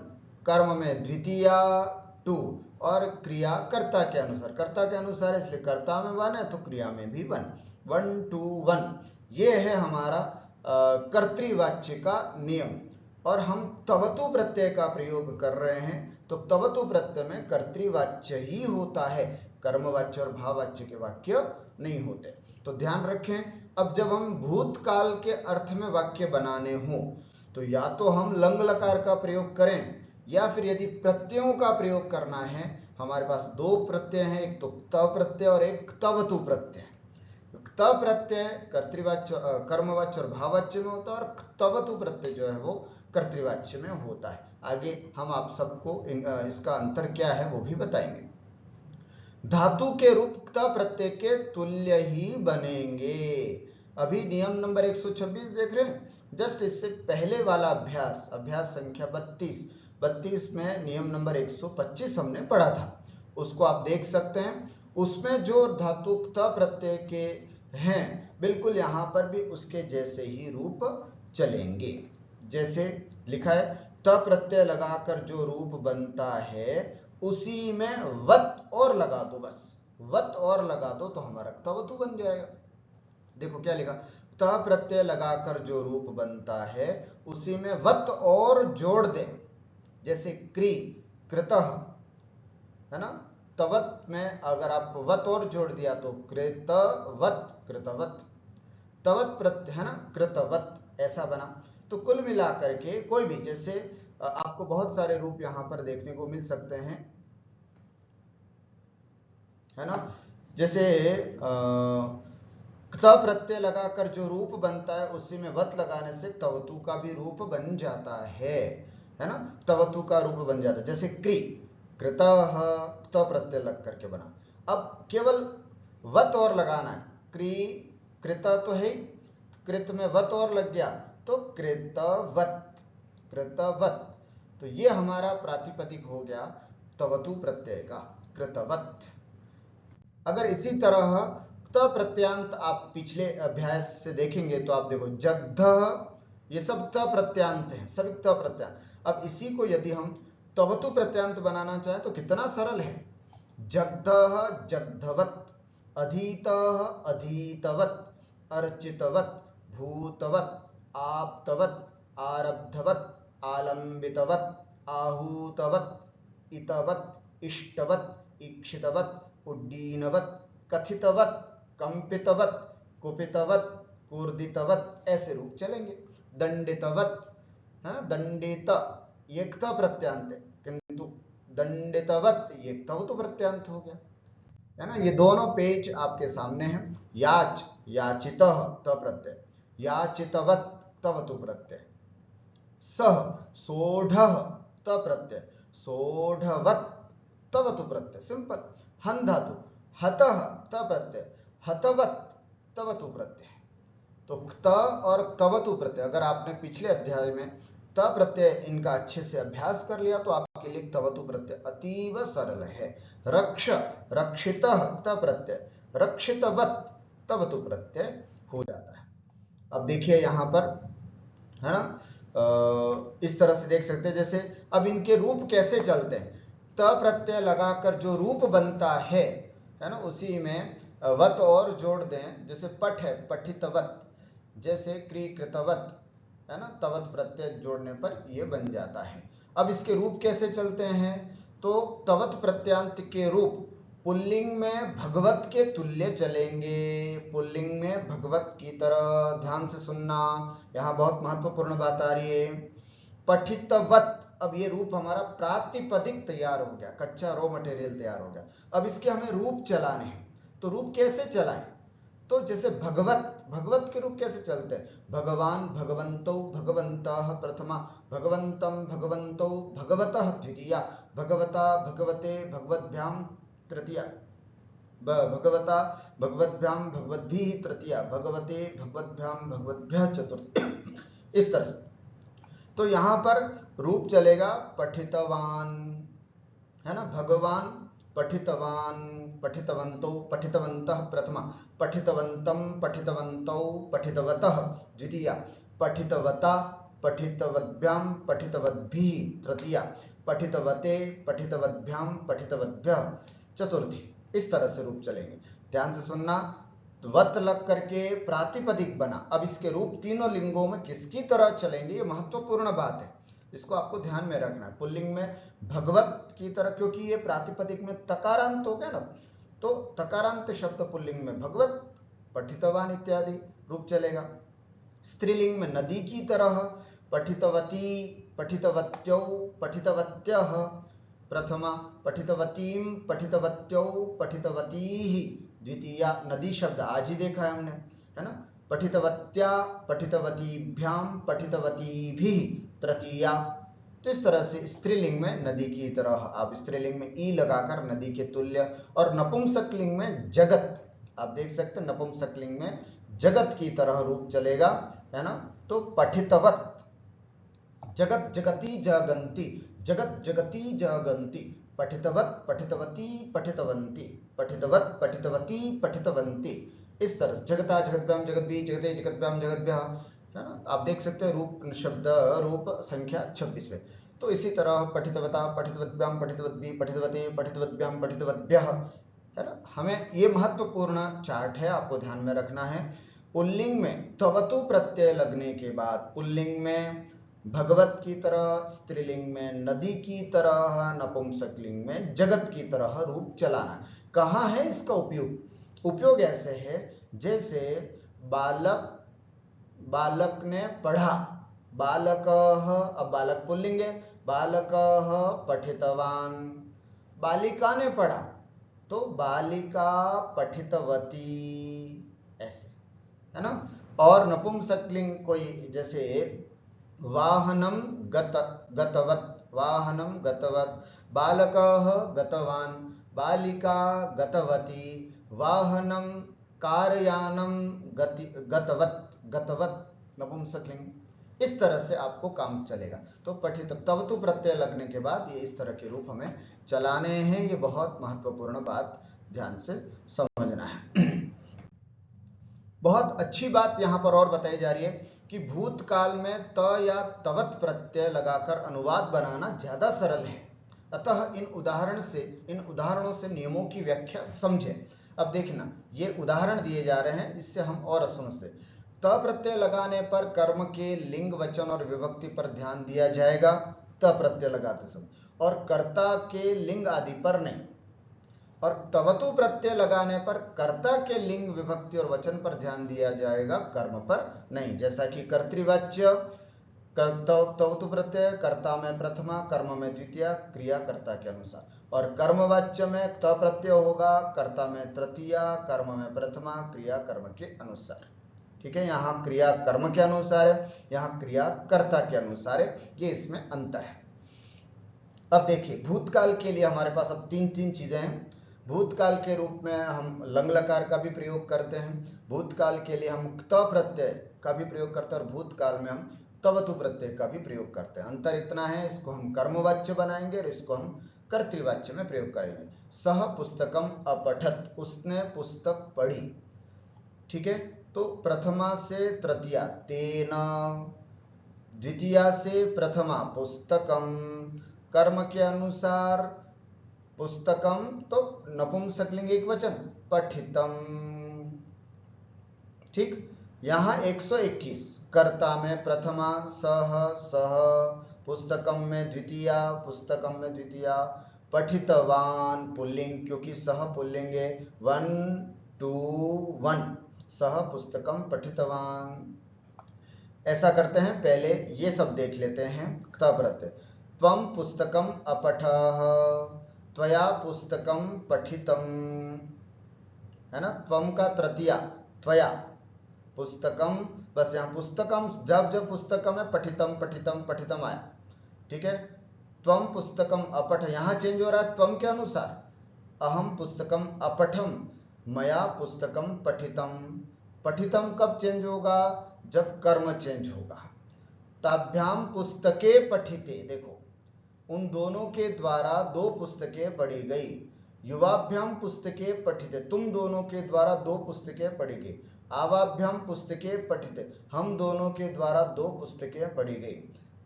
कर्म में द्वितीया 2, और क्रिया कर्ता के अनुसार, कर्ता के अनुसार इसलिए कर्ता में 1 है तो क्रिया में भी 1, 1 to 1, ये है हमारा कर्तृवाच्य का नियम। और हम तवतु प्रत्यय का प्रयोग कर रहे हैं तो तवतु प्रत्यय में कर्तृवाच्य ही होता है, कर्मवाच्य और भाववाच्य के वाक्य नहीं होते। तो ध्यान रखें, अब जब हम भूतकाल के अर्थ में वाक्य बनाने हो तो या तो हम लंग लकार का प्रयोग करें, या फिर यदि प्रत्ययों का प्रयोग करना है, हमारे पास 2 प्रत्यय हैं, एक तो त प्रत्यय और एक तवतु प्रत्यय। त प्रत्यय कर्तृवाच्य कर्मवाच्य और भाववाच्य में होता है, और तवतु प्रत्यय जो है वो कर्तृवाच्य में होता है। आगे हम आप सबको इसका अंतर क्या है वो भी बताएंगे। धातु के रूप त प्रत्यय के तुल्य ही बनेंगे, अभी नियम नंबर 126 देख रहे हैं, जस्ट इससे पहले वाला अभ्यास, अभ्यास संख्या 32 में नियम नंबर 125 हमने पढ़ा था, उसको आप देख सकते हैं। उसमें जो धातु त प्रत्यय के हैं बिल्कुल यहाँ पर भी उसके जैसे ही रूप चलेंगे। जैसे लिखा है त प्रत्यय लगाकर जो रूप बनता है उसी में वत और लगा दो, बस वत और लगा दो तो हमारा तवतु बन जाएगा। देखो क्या लिखा, त प्रत्यय लगाकर जो रूप बनता है उसी में वत और जोड़ दे, जैसे क्री कृतः है ना, तवत में अगर आप वत और जोड़ दिया तो कृतवत, कृतवत, तवत प्रत्यय है ना, कृतवत, ऐसा बना। तो कुल मिलाकर के कोई भी, जैसे आपको बहुत सारे रूप यहाँ पर देखने को मिल सकते हैं, है ना, जैसे त प्रत्यय लगाकर जो रूप बनता है उसी में वत लगाने से तवतु का भी रूप बन जाता है ना, तवतु का रूप बन जाता है। जैसे क्री कृतः त प्रत्यय लग करके बना, अब केवल वत और लगाना है, क्री कृत तो है, कृत में वत और लग गया तो कृतवत, कृतवत, तो ये हमारा प्रातिपदिक हो गया तवतु प्रत्यय का, कृतवत। अगर इसी तरह त प्रत्यांत आप पिछले अभ्यास से देखेंगे तो आप देखो जगध, ये सब त प्रत्यांत हैं, सभी त प्रत्यांत। अब इसी को यदि हम तवतु प्रत्यांत बनाना चाहे तो कितना सरल है, जगध जगधवत, अधीतः अधीतवत, अर्चितवत, भूतवत, आप्तवत, आरब्धवत, आलंबितवत, आहूतवत, इतवत, इष्टवत, इक्षितवत, उड्डीनवत, कथितवत, कंपितवत, कुपितवत, कूर्दितवत, ऐसे रूप चलेंगे। दंडितवत है ना, दंडित ये त प्रत्यांत है, किंतु दंडितवत ये तवतु प्रत्यांत हो गया, है ना। ये दोनों पेज आपके सामने हैं। याच याचितः त प्रत्यय, याचितवत तवतु प्रत्यय, सह सोढ़ः त प्रत्यय, सोढ़वत तवतु प्रत्यय, सिंपल। हन धातु हतः त प्रत्यय, हतवत तवतु प्रत्यय। तो त और तवतु प्रत्यय, अगर आपने पिछले अध्याय में त प्रत्यय इनका अच्छे से अभ्यास कर लिया तो आपके लिए तवतु प्रत्यय अतीव सरल है। रक्ष रक्षितः त प्रत्यय, रक्षितवत तवतु प्रत्यय हो जाता है। अब देखिए यहाँ पर, है ना, इस तरह से देख सकते हैं। जैसे अब इनके रूप कैसे चलते हैं, त प्रत्यय लगाकर जो रूप बनता है ना, उसी में वत और जोड़ दें, जैसे पठ है पठितवत, जैसे क्री कृतवत, है ना, तवत प्रत्यय जोड़ने पर यह बन जाता है। अब इसके रूप कैसे चलते हैं, तो तवत प्रत्यांत के रूप पुल्लिंग में भगवत के तुल्य चलेंगे, पुल्लिंग में भगवत की तरह, ध्यान से सुनना, यहाँ बहुत महत्वपूर्ण बात आ रही है। पठितवत, अब ये रूप हमारा प्रातिपदिक तैयार हो गया, कच्चा रॉ मटेरियल तैयार हो गया। अब इसके हमें रूप चलाने हैं, तो रूप कैसे चलाएं, तो जैसे भगवत, भगवत के रूप कैसे चलते हैं, भगवान भगवन्तौ भगवन्तः प्रथमा, भगवन्तं भगवन्तौ भगवतः द्वितीया, भगवता भगवते भगवद्भ्याम तृतीया, भगवता भगवद्भ्याम भगवद्भिः तृतीया, भगवते भगवद्भ्याम भगवद्भ्यः चतुर्थी, इस तरह से। तो यहाँ पर रूप चलेगा पठितवान, है ना, भगवान पठितवान, पठितवन्तौ पठितवन्तः प्रथमा, पठितवन्तं पठितवन्तौ पठितवतः द्वितीया, पठितवता पठितवद्भ्याम पठितवद्भिः तृतीया, पठितवते पठितवद्भ्याम पठितवद्भ्यः चतुर्थी, इस तरह से रूप चलेंगे। ध्यान से सुनना, वत लग करके प्रातिपदिक बना। अब इसके रूप तीनों लिंगों में किसकी तरह चलेंगे, ये महत्वपूर्ण बात है, इसको आपको ध्यान में रखना है। पुल्लिंग में भगवत की तरह, क्योंकि ये प्रातिपदिक में तकारांत हो गया ना, तो तकारांत शब्द पुल्लिंग में भगवत, पठितवान इत्यादि रूप चलेगा। स्त्रीलिंग में नदी की तरह, पठितवती पठितवत्यौ पठितवत्यः प्रथमा, पठितवतीं पठितवत्यौ पठितवतीः द्वितीया, नदी शब्द आज ही देखा है हमने, है ना, पठितवत्या पठितवतीभ्याम पठितवतीभिः तृतीया। तो इस तरह से स्त्रीलिंग में नदी की तरह, आप स्त्रीलिंग में ई लगाकर नदी के तुल्य, और नपुंसकलिंग में जगत, आप देख सकते हैं नपुंसकलिंग में जगत की तरह रूप चलेगा, है ना। तो पठितवत, जगत जगति जगंती, जगत जगति जगंती, पठितवत पठितवती पठितवंती, पठितवत पठितवती पठितवंती, इस तरह से जगता जगद्भ्याम जगद्भी जगते जगद्भ्याम जगद्भ्यः, है ना। आप देख सकते हैं रूप शब्द रूप संख्या 26 में। तो इसी तरह पठितवता पठितवद्भ्याम पठितवद्भी पठितवते पठितवद्भ्याम पठितवद्भ्यः, है ना। हमें ये महत्वपूर्ण चार्ट है, आपको ध्यान में रखना है। पुल्लिंग में तवतु प्रत्यय लगने के बाद, पुल्लिंग में भगवत की तरह, स्त्रीलिंग में नदी की तरह, नपुंसकलिंग में जगत की तरह रूप चलाना। कहाँ है इसका उपयोग? उपयोग ऐसे है जैसे बालक, बालक ने पढ़ा, बालक, अब बालक पुल्लिंग है, बालक पठितवान, बालिका ने पढ़ा तो बालिका पठितवती, ऐसे, है ना। और नपुंसकलिंग कोई जैसे वाहनम गतवत, वाहनम गतवत, बालकः गतवान, बालिका गतवती, वाहनम कारयानम गतवत, गतवत नपुंसकलिंग, इस तरह से आपको काम चलेगा। तो पठित तवतु प्रत्यय लगने के बाद ये इस तरह के रूप हमें चलाने हैं। ये बहुत महत्वपूर्ण बात ध्यान से समझना है। बहुत अच्छी बात यहां पर और बताई जा रही है कि भूतकाल में त या तवत प्रत्यय लगाकर अनुवाद बनाना ज्यादा सरल है। अतः इन उदाहरणों से नियमों की व्याख्या समझे। अब देखना, ये उदाहरण दिए जा रहे हैं, इससे हम और समझते। त प्रत्यय लगाने पर कर्म के लिंग वचन और विभक्ति पर ध्यान दिया जाएगा, त प्रत्यय लगाते समय, और कर्ता के लिंग आदि पर नहीं। और तवतु प्रत्यय लगाने पर कर्ता के लिंग विभक्ति और वचन पर ध्यान दिया जाएगा, कर्म पर नहीं। जैसा कि कर्तृवाच्य तवतु प्रत्यय कर्ता में प्रथमा, कर्म में द्वितीया, क्रिया कर्ता के अनुसार। और कर्मवाच्य में त प्रत्यय होगा, कर्ता में तृतीया, कर्म में प्रथमा, क्रिया कर्म के अनुसार। ठीक है, यहाँ क्रिया कर्म के अनुसार है, यहाँ क्रिया कर्ता के अनुसार है, ये इसमें अंतर है। अब देखिए, भूतकाल के लिए हमारे पास अब तीन चीजें हैं। भूतकाल के रूप में हम लंग लकार का भी प्रयोग करते हैं, भूतकाल के लिए हम त प्रत्यय का भी प्रयोग करते हैं, और भूतकाल में हम तवतु प्रत्यय का भी प्रयोग करते हैं। अंतर इतना है, इसको हम कर्मवाच्य बनाएंगे और इसको हम कर्तृवाच्य में प्रयोग करेंगे। सह पुस्तकम अपठत, उसने पुस्तक पढ़ी। ठीक है, तो प्रथमा से तृतीया तेना, द्वितीया से प्रथमा पुस्तकम, कर्म के अनुसार पुस्तकम तो नपुंसकलिंग एक वचन, पठितम। ठीक, यहां 121 कर्ता में प्रथमा सह सह, पुस्तकम में द्वितीया, पुस्तकम में द्वितीया, पठितवान पुल्लिंग क्योंकि सह पुल्लिंग है, 1 2 1, सह पुस्तकम पठितवान। ऐसा करते हैं, पहले ये सब देख लेते हैं। त प्रत्यय, त्वं पुस्तकम अपठः, त्वया पुस्तकम पठितम, है ना। त्वं का तृतीया, त्वया पुस्तकम, बस यहाँ पुस्तकम, जब पुस्तकम है पठितम पठितम पठितम आया। ठीक है, त्वं पुस्तकम अपठ, यहाँ चेंज हो रहा है त्वं के अनुसार, अहम पुस्तकम अपठम, मया पुस्तकम पठितम। पठितम कब चेंज होगा? जब कर्म चेंज होगा। ताभ्याम पुस्तके पठिते, देखो उन दोनों के द्वारा दो पुस्तकें पढ़ी गई। युवाभ्याम पुस्तके पठिते, तुम दोनों के द्वारा दो पुस्तकें पढ़ी गई। आवाभ्याम पुस्तके पठिते, हम दोनों के द्वारा दो पुस्तकें पढ़ी गई।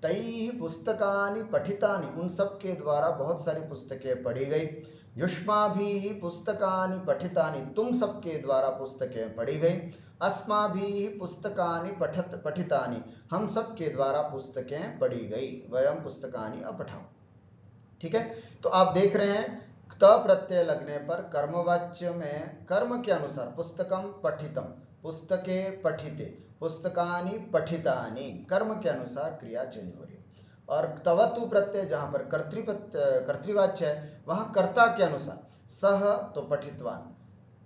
तैः पुस्तकानि पठितानि, उन सब के द्वारा बहुत सारी पुस्तकें पढ़ी गई। युष्माभिः पुस्तकानि पठितानि, तुम सब के द्वारा पुस्तकें पढ़ी गई। अस्माभिः पुस्तकानि पठितानि, हम सब के द्वारा पुस्तकें पढ़ी गई। वयम पुस्तकानि अपठम्। ठीक है, तो आप देख रहे हैं त प्रत्यय लगने पर कर्मवाच्य में कर्म के अनुसार पुस्तकम पठितम, पुस्तके पठिते, पुस्तकानि पठितानि, कर्म के अनुसार क्रिया चेंज हो रही है। और तवतु प्रत्यय जहां पर कर्तृवाच्य है, वहां कर्ता के अनुसार, सह तो पठितवान,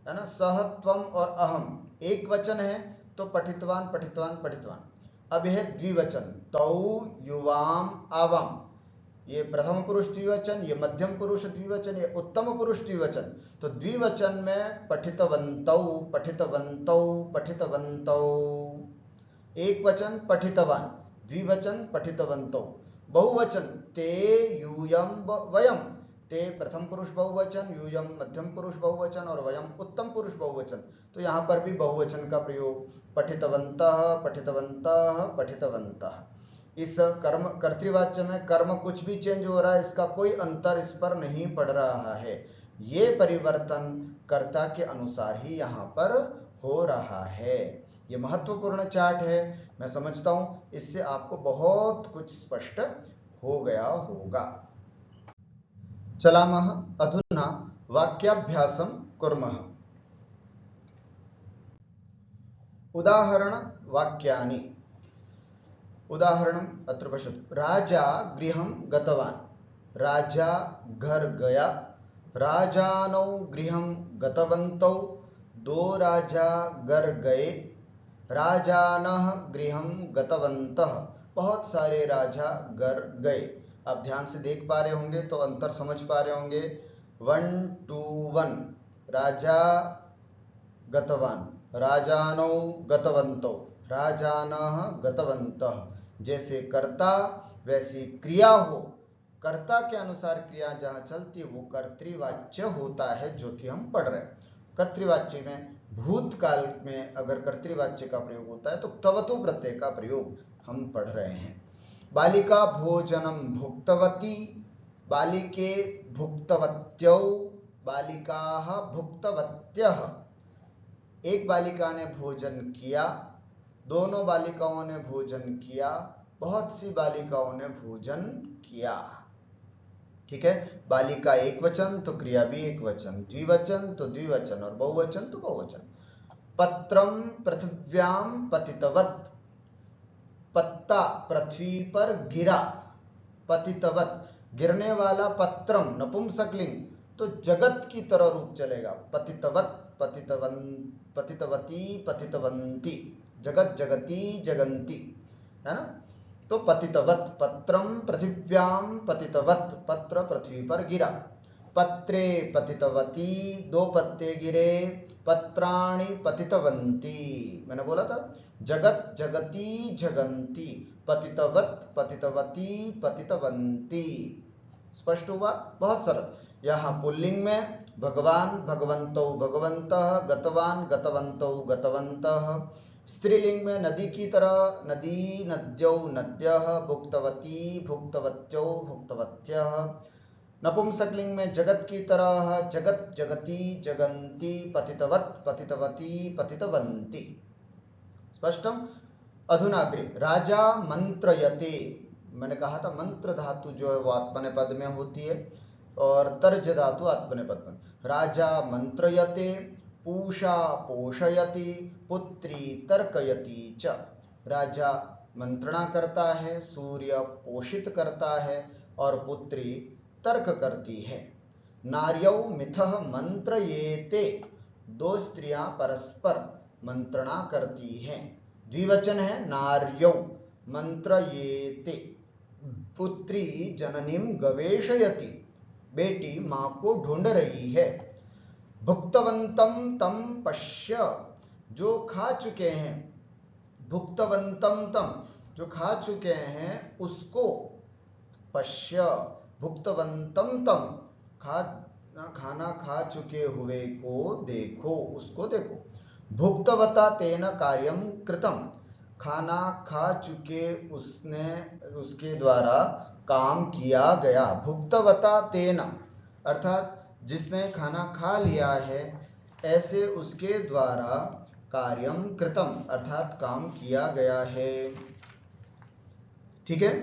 है ना, सह त्वम और अहम एक वचन है तो पठितवान पठितवान पठितवान। अब यह द्विवचन, तौ युवाम आवाम, ये प्रथम पुरुष द्विवचन, ये मध्यम पुरुष द्विवचन, ये उत्तम पुरुष द्विवचन। तो द्विवचन में पठितवन्तौ, पठितवन्तौ, पठितवन्तौ। एक वचन पठितवान, द्विवचन पठितवन्तौ। बहुवचन ते यूयम वयम, ते प्रथम पुरुष बहुवचन, यूयम मध्यम पुरुष बहुवचन और वयम उत्तम पुरुष बहुवचन। तो यहाँ पर भी बहुवचन का प्रयोग, पठितवन्तः, पठितवन्तः, पठितवन्तः। इस कर्म कर्तृवाच्य में कर्म कुछ भी चेंज हो रहा है, इसका कोई अंतर इस पर नहीं पड़ रहा है। ये परिवर्तन कर्ता के अनुसार ही यहाँ पर हो रहा है। ये महत्वपूर्ण चार्ट है, मैं समझता हूँ इससे आपको बहुत कुछ स्पष्ट हो गया होगा। चलामः अधुना वाक्याभ्यासं कुर्मः। उदाहरण वाक्यानि। उदाहरणम् अत्र पश्यतु। राजा गृहं गतवान्, राजा घर गया। राजानौ गृहं गतवन्तौ, दो राजा घर गए। राजानः गृहं गतवन्तः, बहुत सारे राजा घर गए। आप ध्यान से देख पा रहे होंगे तो अंतर समझ पा रहे होंगे। 1 to 1 राजा गतवान, राजानौ गतवन्तौ, राजानः गतवन्तः। जैसे कर्ता वैसी क्रिया हो, कर्ता के अनुसार क्रिया जहाँ चलती है वो कर्तृवाच्य होता है, जो कि हम पढ़ रहे हैं। कर्तृवाच्य में भूतकाल में अगर कर्तृवाच्य का प्रयोग होता है तो क्तवतु प्रत्यय का प्रयोग हम पढ़ रहे हैं। बालिका भोजनम भुक्तवती, बालिके भुक्तवत्यौ, बालिकाः भुक्तवत्यः। एक बालिका ने भोजन किया, दोनों बालिकाओं ने भोजन किया, बहुत सी बालिकाओं ने भोजन किया। ठीक है, बालिका एक वचन तो क्रिया भी एक वचन, द्विवचन तो द्विवचन और बहुवचन तो बहुवचन। पत्रम पृथिव्याम पतितवत, पत्ता पृथ्वी पर गिरा। पतितवत गिरने वाला, पत्रम नपुंसकलिंग तो जगत की तरह रूप चलेगा। पतितवत, पतितवती, पतितवंती, जगत जगती जगंती, है ना। तो पतितवत, पत्रम पृथिव्याम पतितवत, पत्र पृथ्वी पर गिरा। पत्रे पतितवती, दो पत्ते गिरे। पत्राणि पतितवंती, मैंने बोला था जगत जगती जगंती, पतितवत, पतितवती, पतितवंती। स्पष्ट हुआ, बहुत सरल। यहाँ पुल्लिंग में भगवान भगवन्तौ भगवन्तः, गतवान गतवन्तौ गतवन्तः। स्त्रीलिंग में नदी की तरह, नदी नद्यौ नद्यः, भुक्तवती भुक्तवत्यौ भुक्तवत्यः। नपुंसकलिंग में जगत की तरह, जगत जगती जगन्ति, पतितवत पतितवती पतितवन्ति। स्पष्टम। अधुना अग्रे। राजा मंत्रयते, मैंने कहा था मंत्र धातु जो है वो आत्मनेपद में होती है और तर्ज धातु आत्मनेपद में। राजा मंत्रयते, पूषा पोषयति, पुत्री तर्कयति च। राजा मंत्रणा करता है, सूर्य पोषित करता है और पुत्री तर्क करती है। नार्यौ मिथः मंत्रयेते, दो स्त्रियां परस्पर मंत्रणा करती हैं। द्विवचन है नार्यौ, मंत्रयेते। पुत्री जननीम गवेषयति, बेटी मां को ढूंढ रही है। भुक्तवंतम तम पश्य, जो खा चुके हैं। भुक्तवंतम तम, जो खा चुके हैं उसको। पश्य, भुक्तवंतम तम, खाना खा चुके हुए को देखो, उसको देखो। भुक्तवता तेन कार्यम कृतम, खाना खा चुके उसने, उसके द्वारा काम किया गया। भुक्तवता तेन अर्थात जिसने खाना खा लिया है, ऐसे उसके द्वारा कार्यम कृतम अर्थात काम किया गया है। ठीक है।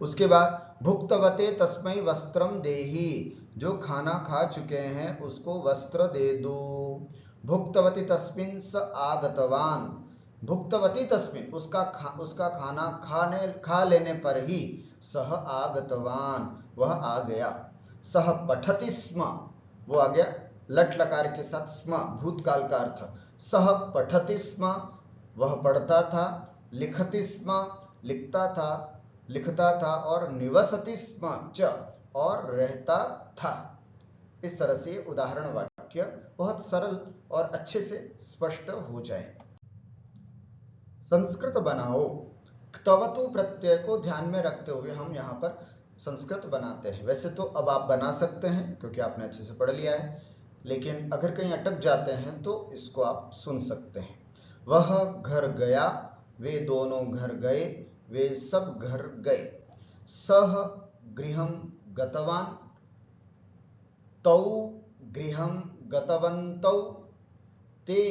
उसके बाद भुक्तवते तस्मै वस्त्रम देहि, जो खाना खा चुके हैं उसको वस्त्र दे दो। भुक्तवती तस्मिन् स आगतवान, भुक्तवती तस्मिन् उसका खाना खा लेने पर ही सह आगतवान वह आ गया। सह पठति स्म, वो आ गया लट लकार के साथ स्म, भूतकाल का अर्थ। सह पठति स्म, वह पढ़ता था। लिखति स्म, लिखता था। लिखता था, और निवसति स्म च, और रहता था। इस तरह से उदाहरण वाक्य बहुत सरल और अच्छे से स्पष्ट हो जाए। संस्कृत बनाओ। क्तवतु प्रत्यय को ध्यान में रखते हुए हम यहाँ पर संस्कृत बनाते हैं। वैसे तो अब आप बना सकते हैं क्योंकि आपने अच्छे से पढ़ लिया है, लेकिन अगर कहीं अटक जाते हैं तो इसको आप सुन सकते हैं। वह घर गया, वे दोनों घर गए, वे सब घर गए। सह गृहं गतवान, तौ गृहं गतवन्तौ, ते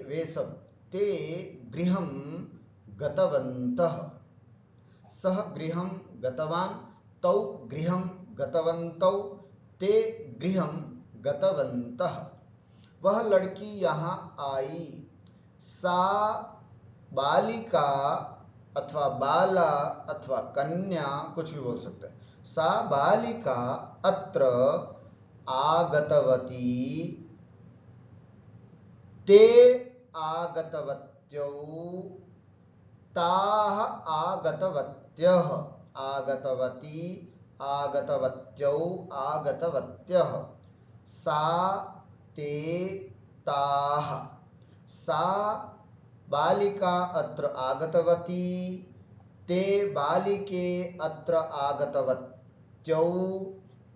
वे सब ते गृहं गतवन्तः। सह गृहं गतवान, तौ गृहं गतवन्तौ, ते गृहं गतवन्तः। वह लड़की यहाँ आई। सा बालिका अथवा बाला अथवा कन्या, कुछ भी बोल सकते हैं। सा बालिका अत्र आगतवती, ते आगतवत्यौ, ताः आगतवत्यः। आगतवती, आगतवत्यौ, आगतवत्यः। सा, ते, ताः। सा बालिका अत्र आगतवती, ते बालिके अत्र आगतवत्यौ,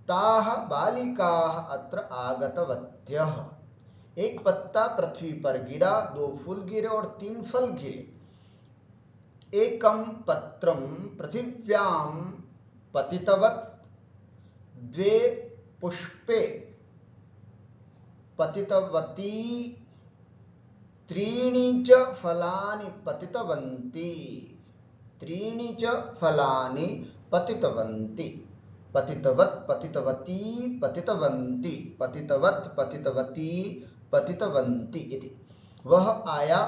ताः बालिकाः अत्र आगतवत्यः। एक पत्ता पृथ्वी पर गिरा, 2 फूल गिरे और 3 फल गिरे। एकं पत्रं पृथिव्यां पतितवत्, 2 पुष्पे पतितवती, 3 च फलानि पतितवन्ति। 3 च फलानि पतितवन्ति। पतितवत्, पतितवती, पतितवन्ति, पतितवत्, पतितवती, पतितवन्ति इति। वह आया,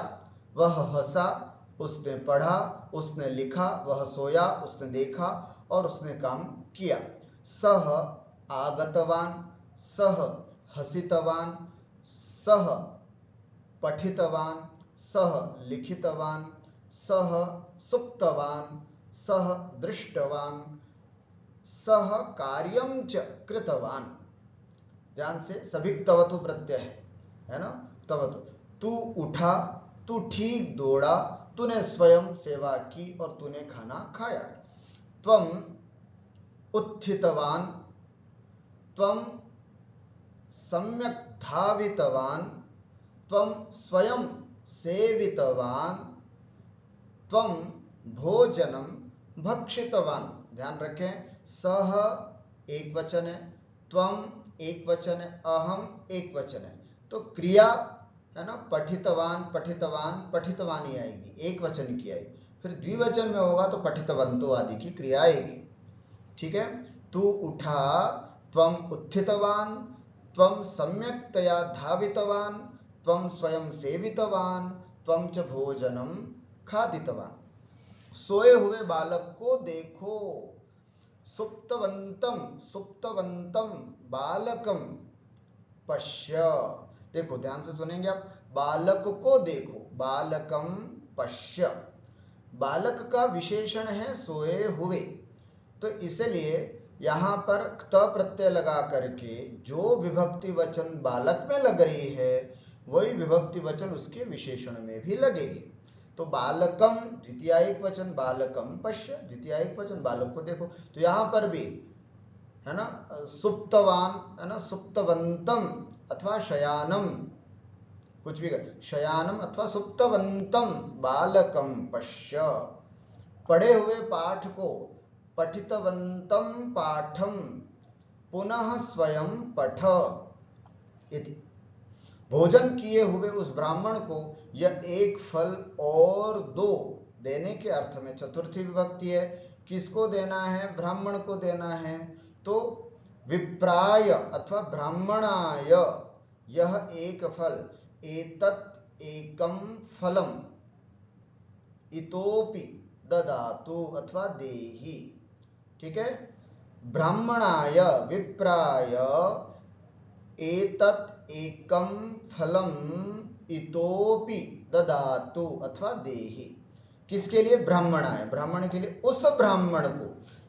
वह हंसा, उसने पढ़ा, उसने लिखा, वह सोया, उसने देखा और उसने काम किया। सह आगतवान, सह हसितवान, सह पठितवान, सह लिखितवान, सह सुप्तवान, सह दृष्टवान, सह कार्यं च कृतवान। ध्यान से, सभी क्तवतु प्रत्यय है ना। क्तवतु, तू उठा, तू ठीक दौड़ा, तूने स्वयं सेवा की और तूने खाना खाया। त्वं उत्थितवान, त्वं सम्यक् धावितवान, त्वं स्वयं सेवितवान, त्वं भोजनं भक्षितवान। ध्यान रखें, सह एक वचन है, त्वं एक वचन है, अहम एक वचन है, तो क्रिया है ना, पठितवान, पठितवान, पठितवानी आएगी, एक वचन की आएगी। फिर द्विवचन में होगा तो पठितवंतो आदि की क्रिया आएगी। ठीक है। तू उठा, त्वं उत्थितवान, त्वं सम्यक्तया धावितवान, त्वं स्वयं सेवितवान, त्वं च भोजनं खादितवान। सोए हुए बालक को देखो। सुप्तवंतम, सुप्तवंतम बालकम पश्य। देखो, ध्यान से सुनेंगे आप। बालक को देखो, बालकम पश्य। बालक का विशेषण है सोए हुए, तो इसलिए यहां पर क्त प्रत्यय लगा करके जो विभक्ति वचन बालक में लग रही है वही विभक्ति वचन उसके विशेषण में भी लगेगी। तो बालकम द्वितीयायिक वचन, बालकम पश्य द्वितीयायिक वचन, बालक को देखो। तो यहां पर भी है ना, सुप्तवान है ना, सुप्तवंतम अथवा शयानम, कुछ भी कर, शयानम अथवा सुप्तवंतम बालकम पश्य। पढ़े हुए पाठ को, पठितवंतम पाठम पुनः स्वयं पठ इति। भोजन किए हुए उस ब्राह्मण को यह एक फल और दो देने के अर्थ में चतुर्थी विभक्ति है। किसको देना है? ब्राह्मण को देना है। तो विप्राय अथवा ब्राह्मणाय यह एक फल, एतत् एकम फलम इतोपि ददातु अथवा देहि। ठीक है। ब्राह्मणाय विप्राय एतत् एकम फलम इतोपि ददातु अथवा देहि। किसके लिए? ब्राह्मणाय, ब्राह्मण के लिए, उस ब्राह्मण को।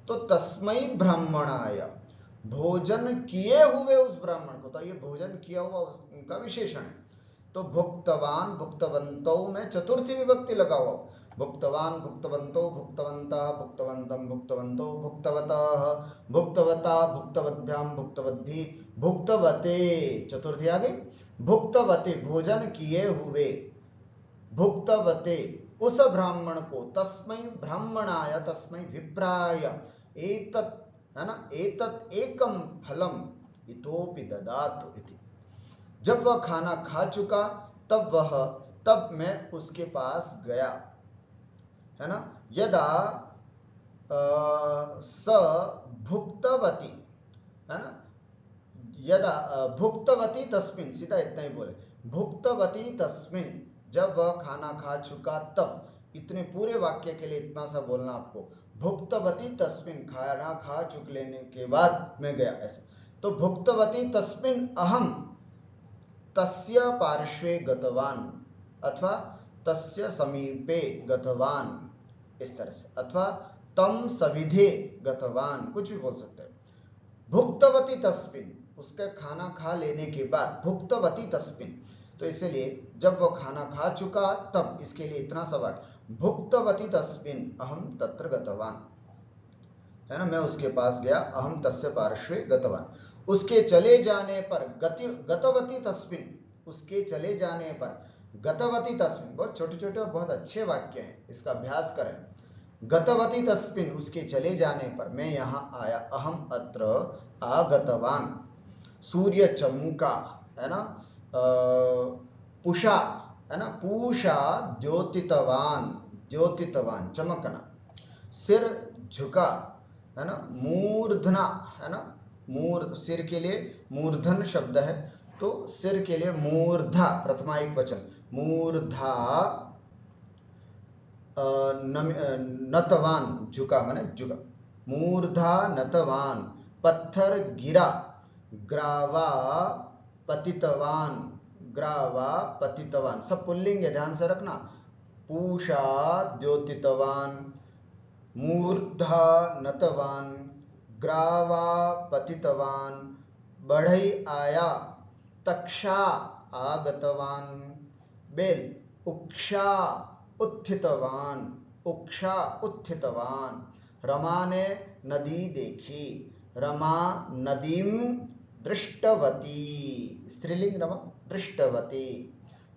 तो तस्मै ब्राह्मणाय, भोजन किए हुए उस ब्राह्मण को, तो ये भोजन किया हुआ उनका विशेषण है। तो भुक्तवान, भुक्तवंतो में चतुर्थी विभक्ति लगा हुआ, भुक्तवान, भुक्तवंतो, भुक्तवन्तः, भुक्तवन्तं, भुक्तवन्तो, भुक्तवतः, भुक्तवता, भुक्तवद्भ्याम, भुक्तवद्भिः, भुक्तवते, चतुर्थी आ गई। भुक्तवते, भोजन किए हुए, भुक्तवते, उस ब्राह्मण को, तस्मै ब्राह्मणाय, तस्मै विप्राय, एतत्, है ना, एतत् एकम फलम इतोपि ददातु इति। जब वह खाना खा चुका तब मैं उसके पास गया, है ना। यदा स भुक्तवती, है ना, यदा भुक्तवती तस्मिन, सीधा इतना ही बोले, भुक्तवती तस्मिन, जब वह खाना खा चुका तब, इतने पूरे वाक्य के लिए इतना सा बोलना आपको, भुक्तवती तस्मिन, खाना खा चुक लेने के बाद मैं गया, ऐसा। तो भुक्तवती तस्मिन अहम तस्य पार्श्वे गतवान, अथवा तस्य समीपे गतवान, इस तरह से, अथवा तम सविधे गतवान, कुछ भी बोल सकते हैं। भुक्तवती तस्मिन, उसका खाना खा लेने के बाद, भुक्तवती तस्मिन, तो इसलिए जब वो खाना खा चुका तब, इसके लिए इतना सवाल, भुक्तवती तस्मिन अहम तत्र गतवान, है ना, मैं उसके पास गया, अहम तस्य पार्श्वे गतवान, उसके चले जाने पर, गतवती तस्मिन, उसके चले जाने पर, गतवती तस्मिन, बहुत छोटे छोटे और बहुत अच्छे वाक्य हैं, इसका अभ्यास करें। गतवती तस्मिन, उसके चले जाने पर, मैं यहाँ आया, अहम अत्र आगतवान, सूर्य चमका, है ना, पुषा, है ना, पूषा द्योतितवान, द्योतितवान चमकना, सिर झुका, है ना, मूर्धना, है ना, सिर के लिए मूर्धन शब्द है, तो सिर के लिए मूर्धा, प्रथमा एक वचन, मूर्धा, नतवान, झुका माने झुका, मूर्धा नतवान, पत्थर गिरा, ग्रावा पतितवान, ग्रावा पतितवान, सब पुल्लिंग है, ध्यान से रखना। पूषा द्योतितवान, मूर्धा नतवान, ग्रावा पतितवान, बढ़ई आया, तक्षा आगतवान, बेल उक्षा उत्थितवान, उक्षा उत्थितवान, रमा ने नदी देखी, रमा नदीम दृष्टवती, स्त्रीलिंग रमा, दृष्टवती,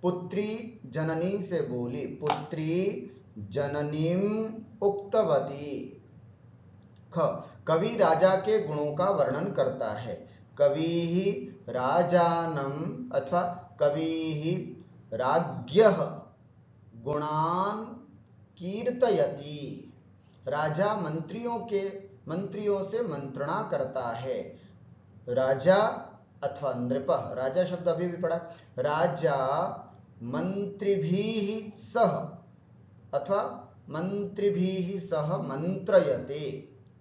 पुत्री जननी से बोली, पुत्री जननीम उक्तवती। कवि राजा के गुणों का वर्णन करता है, कवि ही राजानम, अथवा कवि ही राज्ञः गुणान कीर्तयति, राजा मंत्रियों से मंत्रणा करता है, राजा अथवा नृप, राजा शब्द अभी भी पढ़ा, राजा मंत्रिभिः सह, अथवा मंत्रिभिः सह मंत्रयते,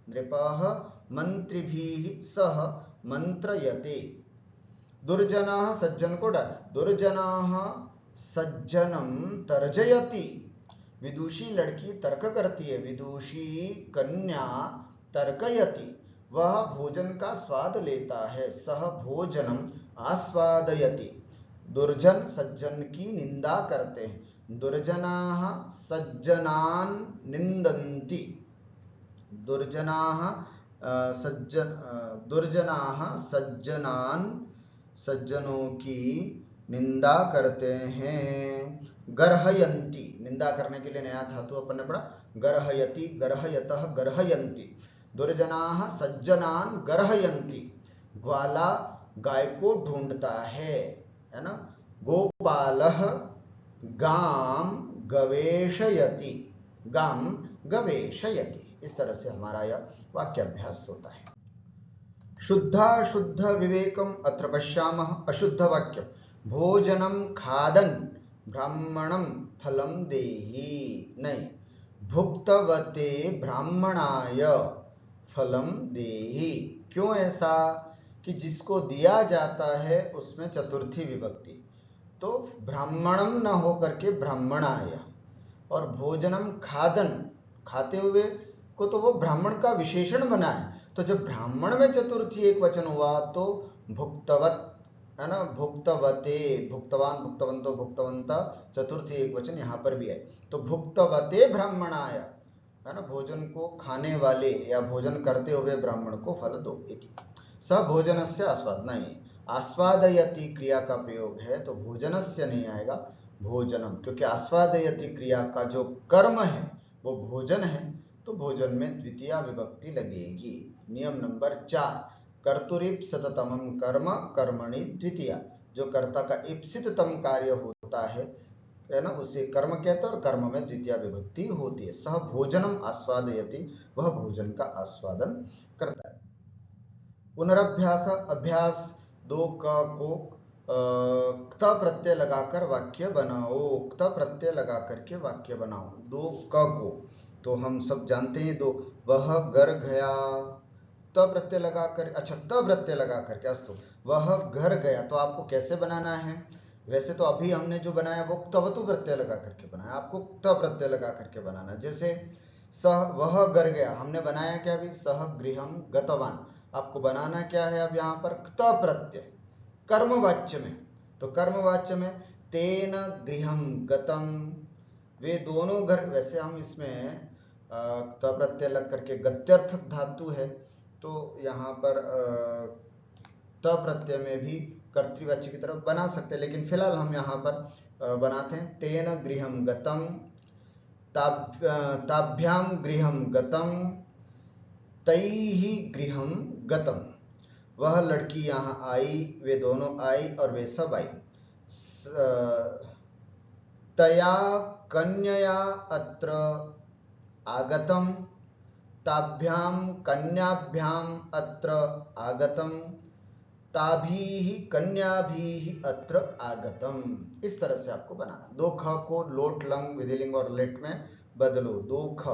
नृपः मंत्रिभिः सह मंत्रयते। दुर्जनाः, सज्जन को डर, दुर्जनाः सज्जनम तर्जयति, विदुषी लड़की तर्क करती है, विदुषी कन्या तर्कयति, वह भोजन का स्वाद लेता है, सह भोजनम आस्वादयति। दुर्जन सज्जन की निंदा करते हैं, दुर्जनाः सज्जनान निंदन्ति, दुर्जनाः सज्जनों की निंदा करते हैं। गर्हयन्ति, निंदा करने के लिए नया धातु अपन ने पढ़ा, गर्हयति, गर्हयतः, गर्हयन्ति, दुर्जनाः सज्जनान गर्हयन्ति, ग्वाला गाय को ढूंढता है ना, गोपालः गाम गवेशयति, गाम गवेशयति, इस तरह से हमारा यह वाक्याभ्यास होता है। शुद्धाशुद्ध विवेकम अत्र पश्यामः, अशुद्ध वाक्य, भोजनम खादन ब्राह्मणम फलम देहि, नहीं, भुक्तवते ब्राह्मणाय फलम देहि। क्यों ऐसा? कि जिसको दिया जाता है उसमें चतुर्थी विभक्ति, तो ब्राह्मणम न होकर के ब्राह्मणाय, और भोजनम खादन, खाते हुए को तो वो ब्राह्मण का विशेषण बना है। तो जब ब्राह्मण में चतुर्थी एक वचन हुआ तो भुक्तवत, है ना, भुक्तवते, भुक्तवान, भुक्तवंतो, भुक्तवंता, चतुर्थी एक वचन यहाँ पर भी है। तो भुक्तवते ब्राह्मणाय, है ना, भोजन को खाने वाले या भोजन करते हुए ब्राह्मण को फल दो इति। स भोजनस्य आस्वाद, नहीं, आस्वादयति क्रिया का प्रयोग है तो भोजनस्य नहीं आएगा, भोजनम, क्योंकि आस्वादयति क्रिया का जो कर्म है वो भोजन है, तो भोजन में द्वितीया विभक्ति लगेगी। नियम नंबर 4, कर्तुरीप्सिततमं कर्म कर्मणि द्वितीया, जो कर्ता का इप्सिततम कार्य होता है ना, उसे कर्म कहते हैं और कर्म में द्वितीया विभक्ति होती है। सह भोजनम आस्वादयति, वह भोजन का आस्वादन करता है। पुनरभ्यास, अभ्यास, दो क को क्त प्रत्यय लगाकर वाक्य बनाओ, क्त प्रत्यय लगा करके वाक्य बनाओ। दो क को तो हम सब जानते हैं, दो, वह घर गया, त प्रत्यय लगाकर, अच्छा त प्रत्यय लगा करके, अस्तु, वह घर गया, तो आपको कैसे बनाना है? वैसे तो अभी हमने जो बनाया वो क्तवतु प्रत्यय लगा करके बनाया, आपको क्त प्रत्यय लगा करके बनाना। जैसे सह, वह घर गया, हमने बनाया क्या अभी, सह गृहम गतवान, आपको बनाना क्या है अब यहाँ पर, क्त प्रत्यय कर्मवाच्य में। तो कर्मवाच्य में तेन गृहम गतम, वे दोनों घर, वैसे हम इसमें क्त प्रत्यय लग करके गत्यर्थक धातु है, तो यहाँ पर त प्रत्यय में भी कर्तृवाच्य की तरफ बना सकते हैं, लेकिन फिलहाल हम यहाँ पर बनाते हैं तेन गृहम गतम, ताभ्याम गृहम गतम, तैहि गृहम गतम, वह लड़की यहाँ आई, वे दोनों आई और वे सब आई। तया कन्यया अत्र आगतम, ताभ्याम कन्याभ्याम अत्र आगतम, ताभीहि कन्याभीहि अत्र आगतम। इस तरह से आपको बनाना। दो ख को लोट, लंग, विधिलिंग और लेट में बदलो। दो ख,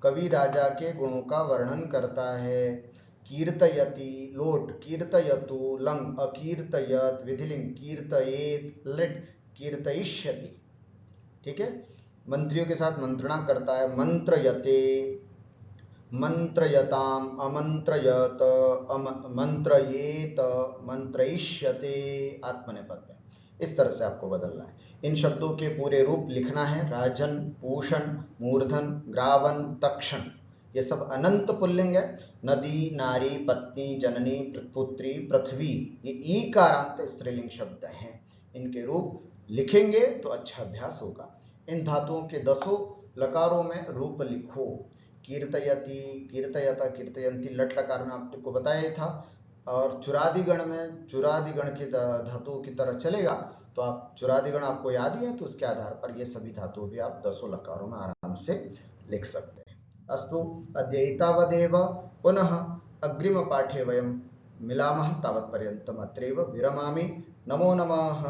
कवि राजा के गुणों का वर्णन करता है। कीर्तयति लोट, कीर्तयतु लंग, अकीर्तयत विधिलिंग, कीर्तयेत लेट, कीर्तयिष्यति, ठीक है। मंत्रियों के साथ मंत्रणा करता है, मंत्रयते, मंत्रयताम, अमंत्रयत, मंत्रयेत, मंत्रयिष्यते, आत्मनेपद में। इस तरह से आपको बदलना है। इन शब्दों के पूरे रूप लिखना है। राजन, पूषण, मूर्धन, ग्रावन, तक्षण, ये सब अनंत पुल्लिंग है। नदी, नारी, पत्नी, जननी, पुत्री, पृथ्वी, ये ईकारांत स्त्रीलिंग शब्द हैं। इनके रूप लिखेंगे तो अच्छा अभ्यास होगा। इन धातुओं के 10 लकारों में रूप लिखो। कीर्तयति, कीर्तयता, कीर्तयंती लट लकार में आपको बताया था। और चुरादिगण में चुरादिगण की धातुओं की तरह चलेगा, तो आप चुरादिगण आपको याद ही है, तो उसके आधार पर ये सभी धातु भी आप 10 लकारों में आराम से लिख सकते हैं। अस्तु, अद्य एतावदेव। पुनः अग्रिम पाठे वयं मिलामः। तावत्पर्यन्तम् अत्रैव विरमामि। नमो नमः।